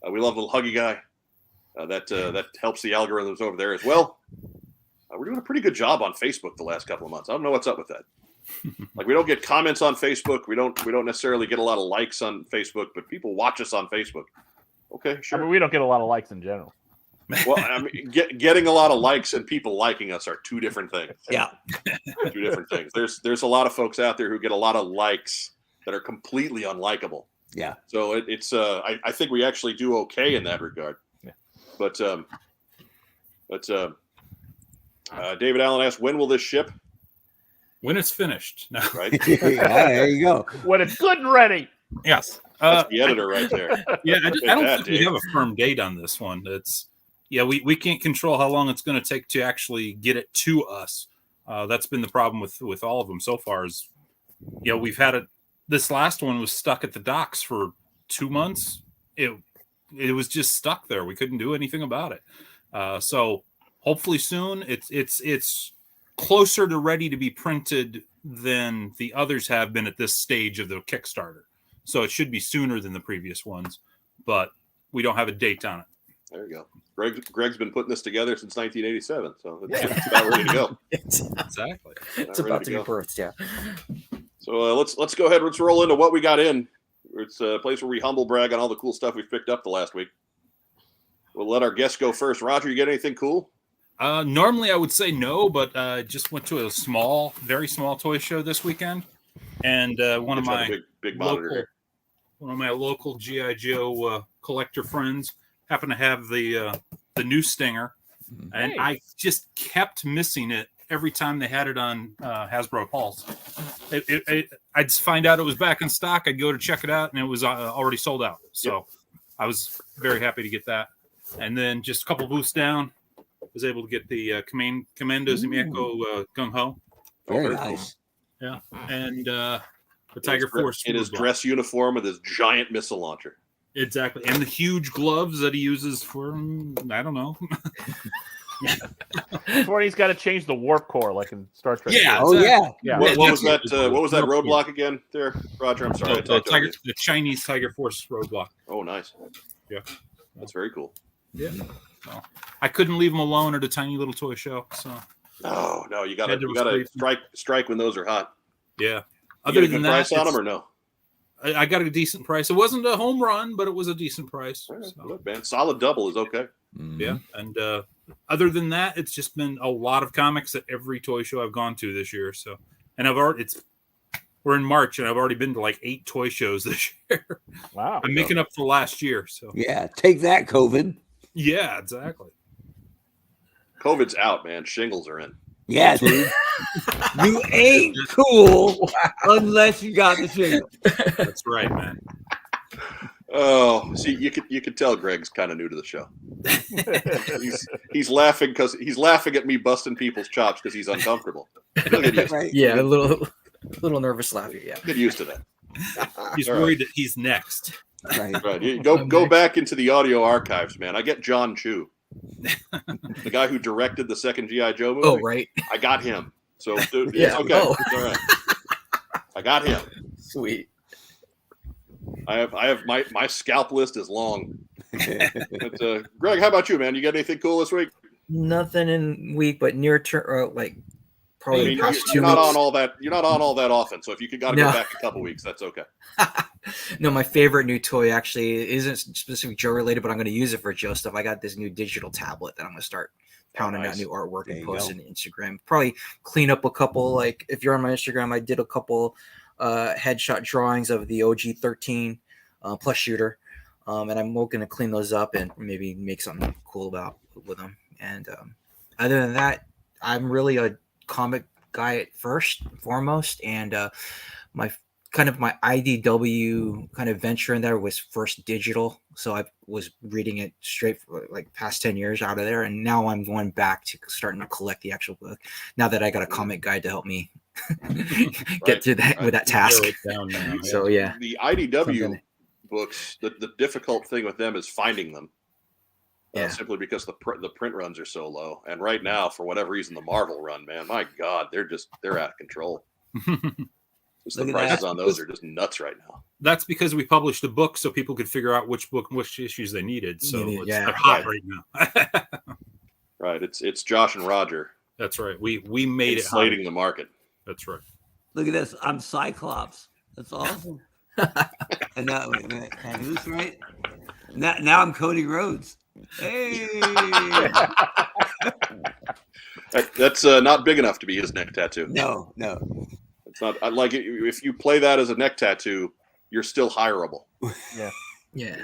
We love a little huggy guy. That helps the algorithms over there as well. We're doing a pretty good job on Facebook the last couple of months. I don't know what's up with that. Like, we don't get comments on Facebook. We don't necessarily get a lot of likes on Facebook, but people watch us on Facebook. Okay, sure. I mean, we don't get a lot of likes in general. Well, I mean, getting a lot of likes and people liking us are two different things. Yeah. Two different things. There's a lot of folks out there who get a lot of likes that are completely unlikable. Yeah. So I think we actually do okay in that regard. Yeah. But David Allen asked, when will this ship? When it's finished. No. Right. There you go. When it's good and ready. Yes. That's the editor right there. Yeah, I don't think we Dave. have a firm date on this one. We can't control how long it's going to take to actually get it to us. That's been the problem with all of them so far. Is we've had it. This last one was stuck at the docks for 2 months. It was just stuck there. We couldn't do anything about it. So hopefully soon it's closer to ready to be printed than the others have been at this stage of the Kickstarter. So it should be sooner than the previous ones, but we don't have a date on it. There you go. Greg's been putting this together since 1987, so it's about ready to go. Exactly. It's about to be birthed, yeah. So let's go ahead. Let's roll into what we got in. It's a place where we humble brag on all the cool stuff we've picked up the last week. We'll let our guests go first. Roger, you get anything cool? Normally I would say no, but just went to a very small toy show this weekend, and one of my big monitor here. One of my local GI Joe collector friends happened to have the new Stinger, and I just kept missing it every time they had it on Hasbro Pulse. I'd find out it was back in stock. I'd go to check it out, and it was already sold out. So I was very happy to get that. And then just a couple booths down, was able to get the Commando Zimieko Gung Ho. Very nice. Yeah, and the Tiger Force in his dress uniform with his giant missile launcher. Exactly, and the huge gloves that he uses for I don't know. Before he's got to change the warp core like in Star Trek. Yeah. Oh exactly. yeah. What was that? What was that roadblock again? There, Roger. I'm sorry. The Chinese Tiger Force roadblock. Oh, nice. Yeah, that's very cool. Yeah. So, I couldn't leave him alone at a tiny little toy show. So. No, you gotta strike when those are hot. Yeah. Other than that, price on them or no? I got a decent price. It wasn't a home run, but it was a decent price. Right, so. Good, man. Solid double is okay. Mm-hmm. Yeah, and other than that, it's just been a lot of comics at every toy show I've gone to this year. So, and we're in March, and I've already been to like 8 toy shows this year. Wow, I'm making up for last year. So yeah, take that, COVID. Yeah, exactly. COVID's out, man. Shingles are in. Yeah, dude. You ain't cool unless you got the shingles. That's right, man. Oh, see, you could tell Greg's kind of new to the show. he's laughing because he's laughing at me busting people's chops because he's uncomfortable. Right. Yeah, a little nervous laugh here. Yeah, get used to that. He's worried that he's next. Right. You go back into the audio archives, man. I get John Chu, the guy who directed the second G.I. Joe movie. Oh, right. I got him. So dude, yeah. It's okay. Oh. It's all right. I got him. Sweet. I have my scalp list is long. But, Greg, how about you, man? You got anything cool this week? Nothing in week, but near term, like probably past 2 weeks. You're not on all that often. So if you got to go back a couple weeks, that's okay. No, my favorite new toy actually isn't specific Joe related, but I'm going to use it for Joe stuff. I got this new digital tablet that I'm going to start pounding out new artwork and posting to Instagram. Probably clean up a couple. Like if you're on my Instagram, I did a couple headshot drawings of the OG 13 plus shooter, and I'm looking to clean those up and maybe make something cool with them. And other than that, I'm really a comic guy at first and foremost, and my IDW kind of venture in there was first digital, so I was reading it straight for like past 10 years out of there, and now I'm going back to starting to collect the actual book now that I got a comic guide to help me get to that with that task. So yeah, the IDW books, the difficult thing with them is finding them. Simply because the print runs are so low, and right now, for whatever reason, the Marvel run, man, my God, they're out of control. The prices on those are just nuts right now. That's because we published a book so people could figure out which book and which issues they needed. So they're hot right now. Right. It's Josh and Roger. That's right. We made it inflating the market. That's right. Look at this. I'm Cyclops. That's awesome. And now, wait a minute. Who's right? Now I'm Cody Rhodes. Hey. That's not big enough to be his neck tattoo. No. It's not. I like it. If you play that as a neck tattoo, you're still hireable. Yeah.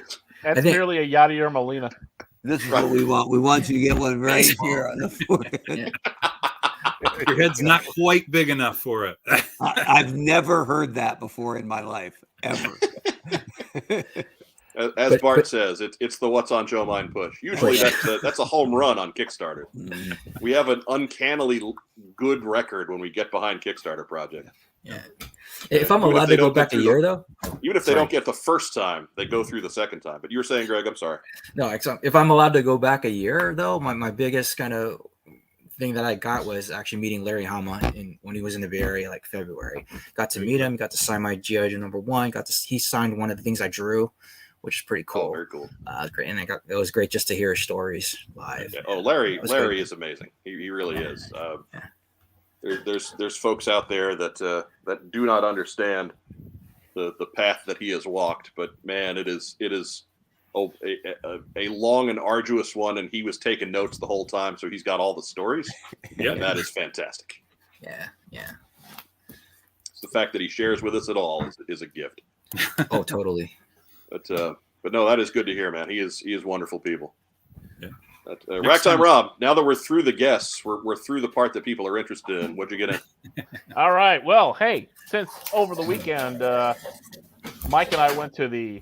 That's merely a Yadier Molina. This is what we want. We want you to get one right here on the forehead. Your head's not quite big enough for it. I've never heard that before in my life, ever. As Bart says, it's the What's on Joe Mind push. Usually that's a home run on Kickstarter. We have an uncannily good record when we get behind Kickstarter projects. Yeah. If I'm allowed to go back a year, though? Even if they don't get the first time, they go through the second time. But you were saying, Greg, I'm sorry. No, if I'm allowed to go back a year, though, my biggest kind of thing that I got was actually meeting Larry Hama when he was in the Bay Area, like February. Got to meet him, got to sign my G.I. Joe #1. He signed one of the things I drew, which is pretty cool. Oh, very cool. Great, and it was great just to hear his stories live. Yeah. Oh, Larry is amazing. He really is. There's folks out there that do not understand the path that he has walked, but man, it is a long and arduous one, and he was taking notes the whole time, so he's got all the stories. Yeah, and that is fantastic. Yeah. It's the fact that he shares with us at all is a gift. Oh, totally. But no, that is good to hear, man. He is wonderful people. Yeah. Ragtime Rob, now that we're through the guests, we're through the part that people are interested in. What'd you get in? All right. Well, hey, since over the weekend, Mike and I went to the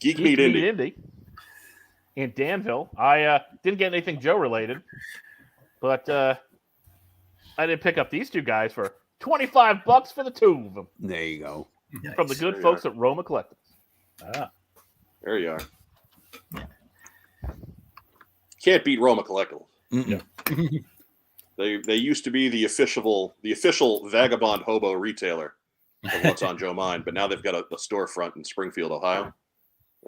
Geek Meet Indie in Danville. I didn't get anything Joe related, but I did pick up these two guys for $25 for the two of them. There you go. From the good folks at Roma Collectibles. There you are. Can't beat Roma Collectibles. Yeah. They used to be the official vagabond hobo retailer of What's on Joe Mind, but now they've got a storefront in Springfield, Ohio.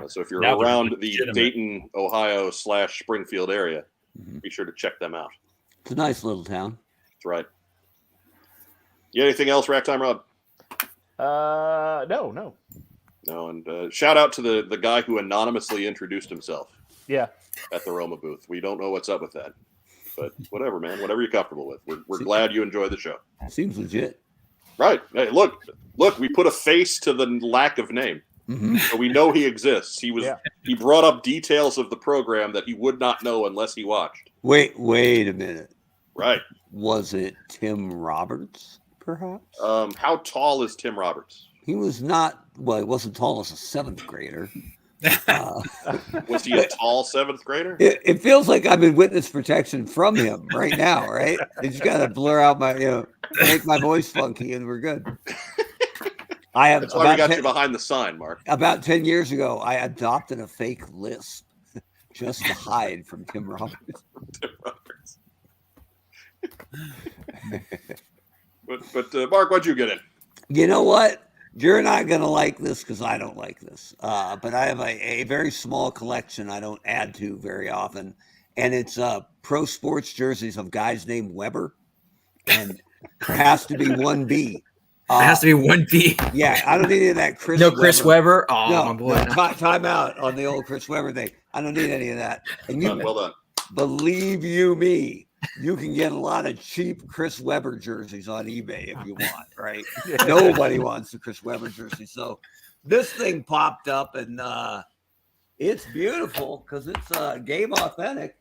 So if you're around the Dayton, Ohio / Springfield area, be sure to check them out. It's a nice little town. That's right. You got anything else, Ragtime Rob? No. No, and shout out to the guy who anonymously introduced himself. Yeah. At the Roma booth. We don't know what's up with that. But whatever, man. Whatever you're comfortable with. We're glad you enjoy the show. Seems legit. Right. Hey, look, we put a face to the lack of name. So we know he exists. He brought up details of the program that he would not know unless he watched. Wait a minute. Right. Was it Tim Roberts, perhaps? How tall is Tim Roberts? He was not, he wasn't tall as a 7th grader. Was he a tall 7th grader? It feels like I'm in witness protection from him right now, right? I just got to blur out make my voice funky and we're good. That's why we got you behind the sign, Mark. About 10 years ago, I adopted a fake lisp just to hide from Tim Roberts. But Mark, what'd you get in? You know what? You're not going to like this because I don't like this. But I have a very small collection I don't add to very often. And it's pro sports jerseys of guys named Weber. And there has to be 1B. It has to be 1B. Yeah, I don't need any of that Chris No Chris Weber? Oh, no, my boy. Time out on the old Chris Weber thing. I don't need any of that. And well done. Believe you me, you can get a lot of cheap Chris Webber jerseys on eBay if you want, right? Nobody wants the Chris Webber jersey. So this thing popped up, and it's beautiful because it's game authentic,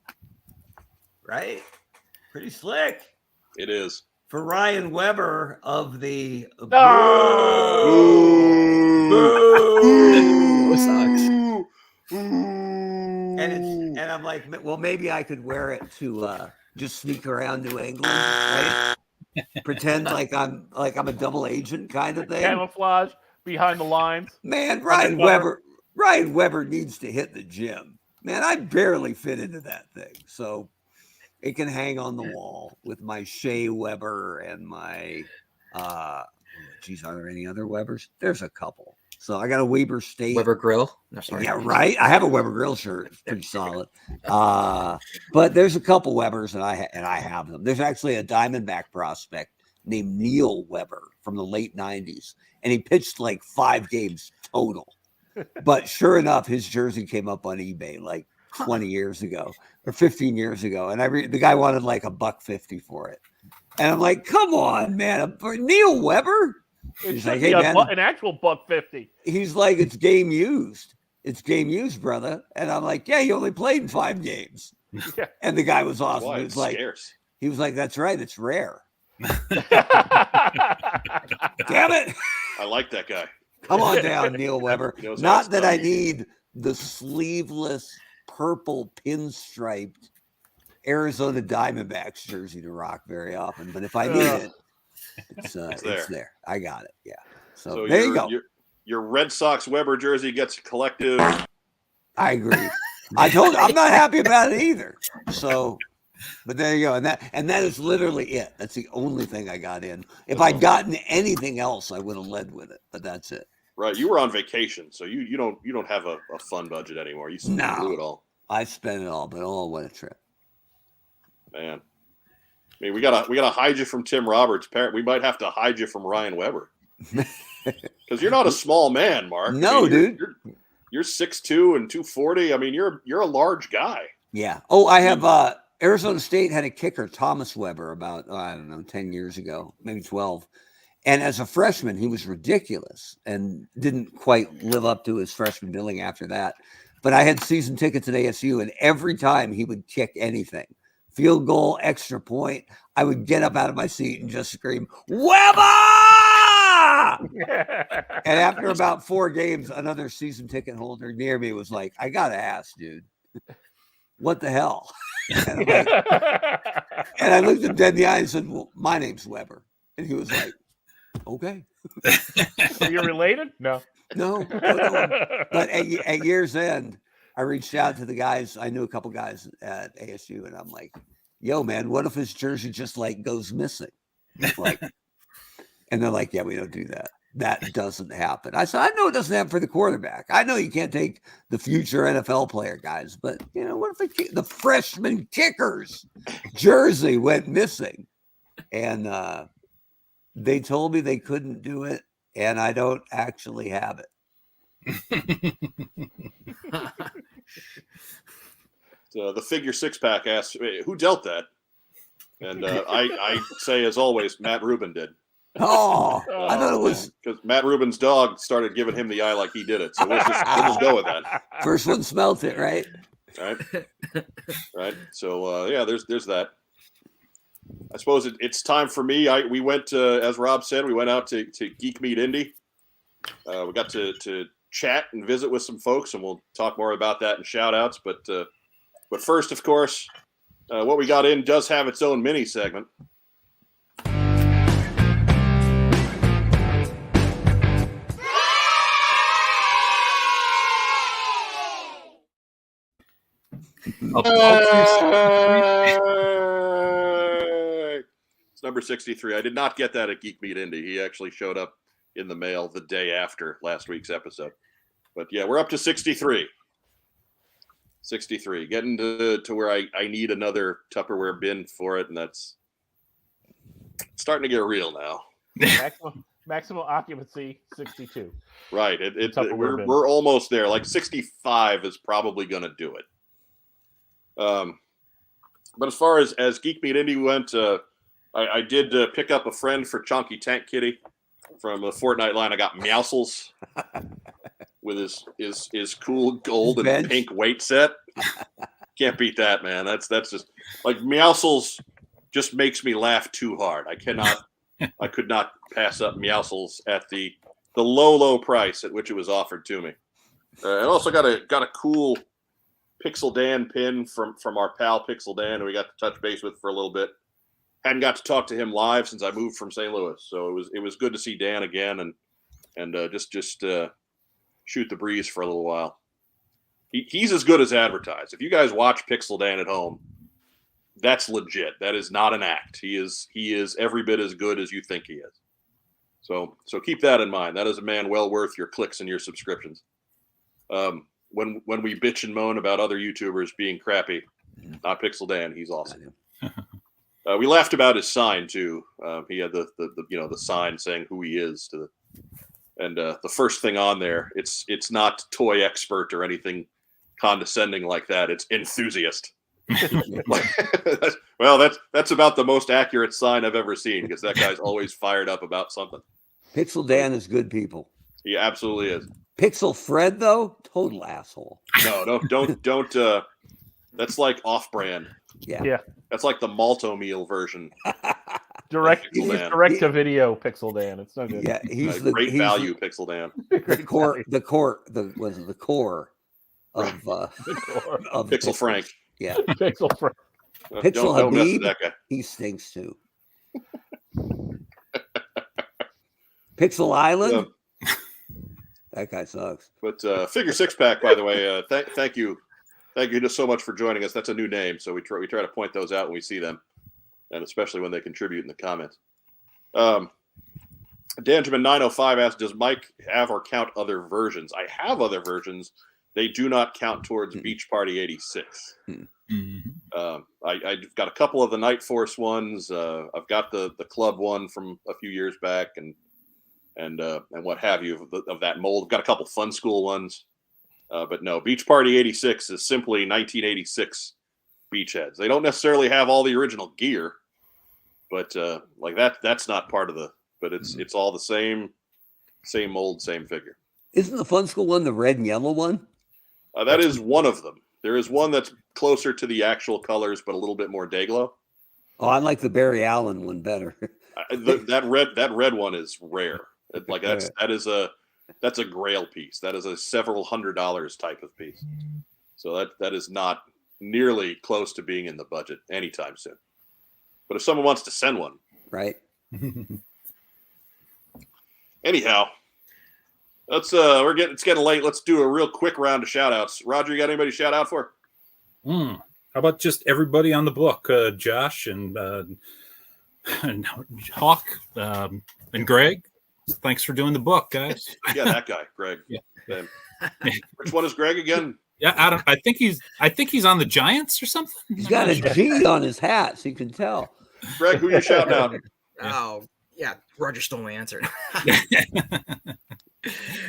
right? Pretty slick. It is. For Ryan Webber of the and I'm like, well, maybe I could wear it to just sneak around New England, right? Pretend like I'm a double agent kind of thing. Camouflage behind the lines. Man, Ryan Webber needs to hit the gym. Man, I barely fit into that thing. So it can hang on the wall with my Shea Weber and my geez, are there any other Webers? There's a couple. So I got a Weber State. Weber Grill. No, sorry. Yeah, right. I have a Weber Grill shirt. It's pretty solid. But there's a couple Webers, and I have them. There's actually a Diamondback prospect named Neil Weber from the late 90s, and he pitched like 5 games total. But sure enough, his jersey came up on eBay like 20 years ago or 15 years ago, and the guy wanted like $150 for it, and I'm like, come on, man, for Neil Weber. He's like, hey, man, an actual $150. He's like, it's game used. It's game used, brother. And I'm like, yeah, he only played in 5 games. Yeah. And the guy was awesome. Why, He was like, scarce. that's right. It's rare. Damn it. I like that guy. Come on down, Neil Weber. Not that I need the sleeveless purple pinstriped Arizona Diamondbacks jersey to rock very often. But if I need it, it's there. I got it. Yeah. So there you go. Your Red Sox Weber jersey gets a collective. I agree. I told you I'm not happy about it either. So, but there you go. And that is literally it. That's the only thing I got in. If I'd gotten anything else, I would have led with it. But that's it. Right. You were on vacation, so you don't have a fun budget anymore. You blew it all. I spent it all, but oh, what a trip. Man. I mean, we gotta hide you from Tim Roberts' parent. We might have to hide you from Ryan Weber. Because you're not a small man, Mark. No, dude. You're 6'2" and 240. I mean, you're a large guy. Yeah. Oh, I have Arizona State had a kicker, Thomas Weber, about 10 years ago, maybe 12. And as a freshman, he was ridiculous and didn't quite live up to his freshman billing after that. But I had season tickets at ASU, and every time he would kick anything, field goal, extra point, I would get up out of my seat and just scream, Weber! And after about 4 games, another season ticket holder near me was like, I got to ask, dude, what the hell? And I looked him dead in the eye and said, well, my name's Weber. And he was like, okay. Are you related? No. No. But at year's end, I reached out to the guys. I knew a couple guys at ASU, and I'm like, yo, man, what if his jersey just like goes missing? Like, and they're like, yeah, we don't do that. That doesn't happen. I said, I know it doesn't happen for the quarterback. I know you can't take the future NFL player guys, but what if the freshman kicker's jersey went missing? And they told me they couldn't do it, and I don't actually have it. So the figure 6-pack asks, who dealt that? And I say, as always, Matt Rubin did. Oh, I thought it was because Matt Rubin's dog started giving him the eye like he did it. So we'll just go with that. First one smelt it, right? Right. So yeah, there's that. I suppose it's time for me. We went to, as Rob said, we went out to Geek Meet Indy. We got to chat and visit with some folks, and we'll talk more about that in shout outs. But first, of course, what we got in does have its own mini segment. It's number 63. I did not get that at Geek Meet Indy. He actually showed up in the mail the day after last week's episode. But yeah, we're up to 63. 63. Getting to where I need another Tupperware bin for it, and that's starting to get real now. Maximum occupancy 62. Right. We're almost there. Like 65 is probably going to do it. But as far as Geek Meet Indie went, I did pick up a friend for Chonky Tank Kitty from the Fortnite line. I got Meowscles with his cool gold and pink weight set. Can't beat that, man. That's just like Meowscles just makes me laugh too hard. I could not pass up Meowscles at the low price at which it was offered to me. And also got a cool Pixel Dan pin from our pal Pixel Dan, who we got to touch base with for a little bit. Hadn't got to talk to him live since I moved from St. Louis, so it was good to see Dan again and just shoot the breeze for a little while. He's as good as advertised. If you guys watch Pixel Dan at home, that's legit. That is not an act. He is every bit as good as you think he is. So keep that in mind. That is a man well worth your clicks and your subscriptions. When we bitch and moan about other YouTubers being crappy, not Pixel Dan, he's awesome. We laughed about his sign too. He had the sign saying who he is and the first thing on there, it's not toy expert or anything condescending like that. It's enthusiast. Well, that's about the most accurate sign I've ever seen, because that guy's always fired up about something. Pixel Dan is good people. He absolutely is. Pixel Fred, though, total asshole. No, don't. That's like off-brand. Yeah. That's like the Malto meal version. Direct to video Pixel Dan. It's no good. Yeah, he's great value Pixel Dan. The core of Pixel Frank. Yeah. Pixel Frank. Pixel don't mess with Habib, that guy. he stinks too. Pixel Island, that guy sucks. But Figure Six Pack, by the way, thank you just so much for joining us. That's a new name, so we try to point those out when we see them, and especially when they contribute in the comments. Danjamin 905 asks, "Does Mike have or count other versions?" I have other versions. They do not count towards Beach Party 86. I've got a couple of the Night Force ones. I've got the club one from a few years back, and what have you of that mold. I've got a couple Fun School ones, but no, Beach Party 86 is simply 1986 Beachheads. They don't necessarily have all the original gear, but like that's not part of the. But it's all the same mold, same figure. Isn't the Fun School one the red and yellow one? That is one of them. There is one that's closer to the actual colors, but a little bit more day-glow. Oh, I like the Barry Allen one better. that red one is rare. That's a grail piece. That is a several $100s type of piece. So that is not nearly close to being in the budget anytime soon. But if someone wants to send one, right? Anyhow, it's getting late. Let's do a real quick round of shout outs. Roger, you got anybody to shout out for? How about just everybody on the book? Josh and Hawk and Greg. Thanks for doing the book, guys. Yeah, that guy, Greg. Yeah. Which one is Greg again? Yeah, I think he's on the Giants or something. He's got a G on his hat, so you can tell. Greg, who you shouting out? Oh, yeah, Roger stole my answer.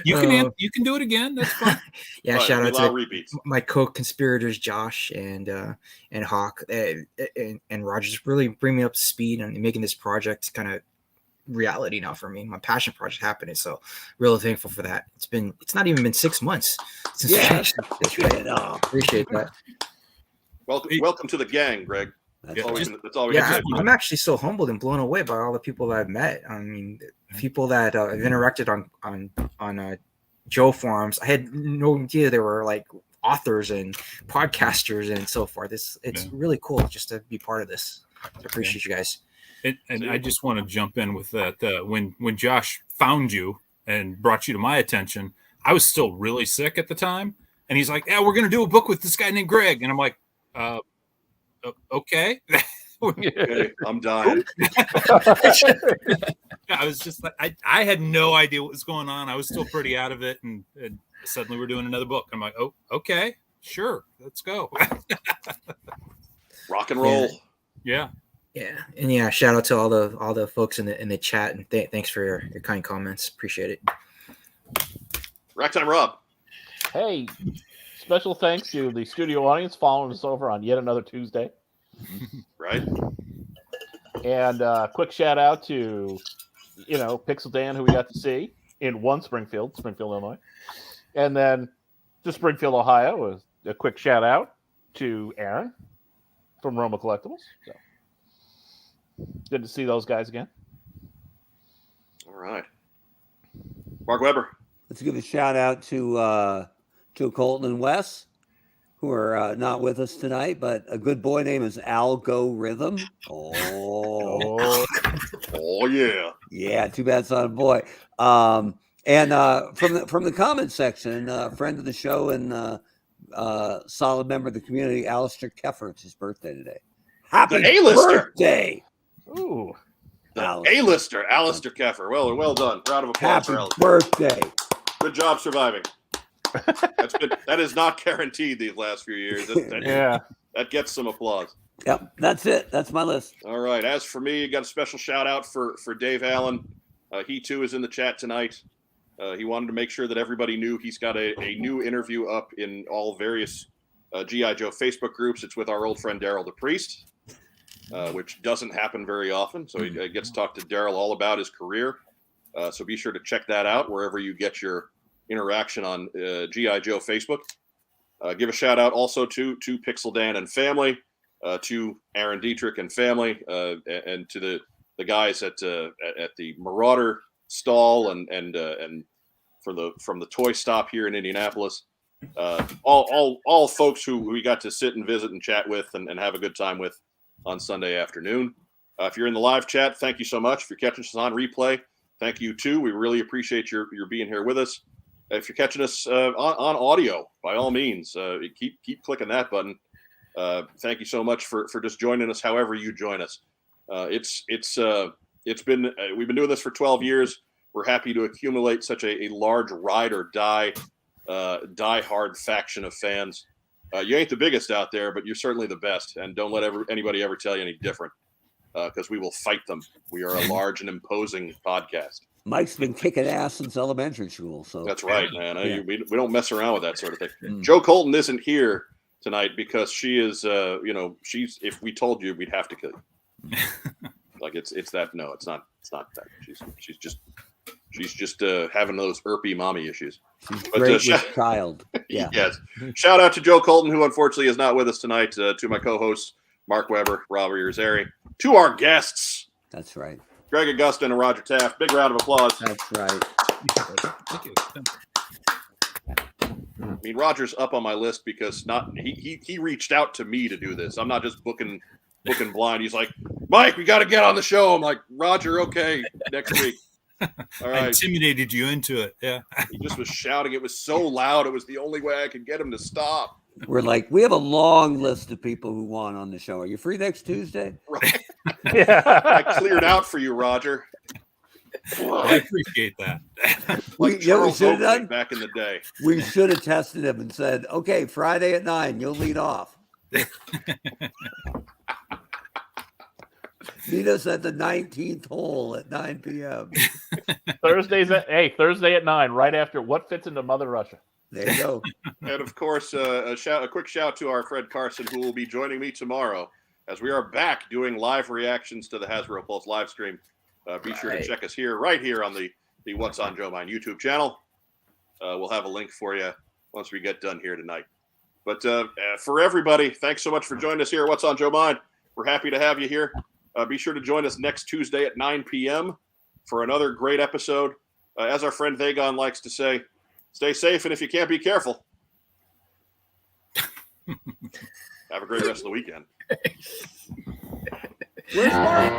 You can do it again. That's fine. Yeah, shout out to repeats. My co-conspirators Josh and Hawk and Roger. Just really bring me up to speed and making this project kind of reality now for me. My passion project happening. So really thankful for that. It's not even been 6 months since that's right. Oh, appreciate that. Welcome to the gang, Greg. That's all we yeah, I'm actually so humbled and blown away by all the people that I've met. I mean, people that I've interacted on Joe forums. I had no idea there were like authors and podcasters and so forth. It's really cool just to be part of this. I appreciate you guys. And I just want to jump in with that. When Josh found you and brought you to my attention, I was still really sick at the time, and he's like, "Yeah, we're going to do a book with this guy named Greg," and I'm like, okay. Okay, I'm dying. I was just like, I had no idea what was going on. I was still pretty out of it, and suddenly we're doing another book. I'm like, oh, okay, sure, let's go. Rock and roll. Yeah. And yeah, shout out to all the folks in the chat, and thanks for your kind comments. Appreciate it. Racktime Rob. Hey, special thanks to the studio audience following us over on yet another Tuesday. Right. And quick shout out to, Pixel Dan, who we got to see in Springfield, Illinois. And then to Springfield, Ohio, was a quick shout out to Aaron from Roma Collectibles. So good to see those guys again. All right. Mark Weber. Let's give a shout out to Colton and Wes, who are not with us tonight, but a good boy name is Algorithm. Oh, Yeah. Yeah, too bad it's not a boy. And from the comment section, friend of the show and solid member of the community, Alistair Keffer. It's his birthday today. Happy The A-lister. birthday! Ooh. A-lister, Alistair Keffer. Well done. Round of applause Happy for Alistair. birthday! Good job surviving. That is not guaranteed these last few years. That gets some applause. Yep, that's it. That's my list. All right. As for me, got a special shout out for Dave Allen. He too is in the chat tonight. He wanted to make sure that everybody knew he's got a new interview up in all various G.I. Joe Facebook groups. It's with our old friend Daryl the Priest, which doesn't happen very often. So he gets to talk to Daryl all about his career. So be sure to check that out wherever you get your interaction on G.I. Joe Facebook. Give a shout out also to Pixel Dan and family, to Aaron Dietrich and family, and to the guys at the Marauder stall and from the toy stop here in Indianapolis. All folks who we got to sit and visit and chat with and have a good time with on Sunday afternoon. If you're in the live chat, thank you so much. If you're catching us on replay, thank you too. We really appreciate your being here with us. If you're catching us on audio, by all means, keep clicking that button. Thank you so much for just joining us. However you join us, we've been doing this for 12 years. We're happy to accumulate such a large ride or die hard faction of fans. You ain't the biggest out there, but you're certainly the best. And don't let anybody ever tell you any different, because we will fight them. We are a large and imposing podcast. Mike's been kicking ass since elementary school. So that's right, man. We don't mess around with that sort of thing. Joe Colton isn't here tonight because she is, she's. If we told you, we'd have to kill you. Like it's that. No, it's not that. She's just having those irpy mommy issues. She's great with child. Yeah. Yes. Shout out to Joe Colton, who unfortunately is not with us tonight. To my co-hosts Mark Weber, Robert Irizarry, to our guests. That's right. Greg Augustin and Roger Taft. Big round of applause. That's right. Thank you. I mean, Roger's up on my list because he reached out to me to do this. I'm not just booking blind. He's like, Mike, we got to get on the show. I'm like, Roger, okay, next week. All right. I intimidated you into it. Yeah. He just was shouting. It was so loud. It was the only way I could get him to stop. We're like, we have a long list of people who want on the show. Are you free next Tuesday? Right. Yeah. I cleared out for you, Roger. I appreciate that. We should have done back in the day. We should have tested him and said, okay, Friday at 9, you'll lead off. Meet us at the 19th hole at 9 p.m. Thursday at 9, right after What Fits into Mother Russia. There you go. And of course, a quick shout to our friend Carson, who will be joining me tomorrow as we are back doing live reactions to the Hasbro Pulse live stream. Be sure to check us right here on the What's on Joe Mind YouTube channel. We'll have a link for you once we get done here tonight. But for everybody, thanks so much for joining us here at What's on Joe Mind. We're happy to have you here. Be sure to join us next Tuesday at 9 p.m. for another great episode. As our friend Vagon likes to say, stay safe, and if you can't, be careful. Have a great rest of the weekend. Where's Mark?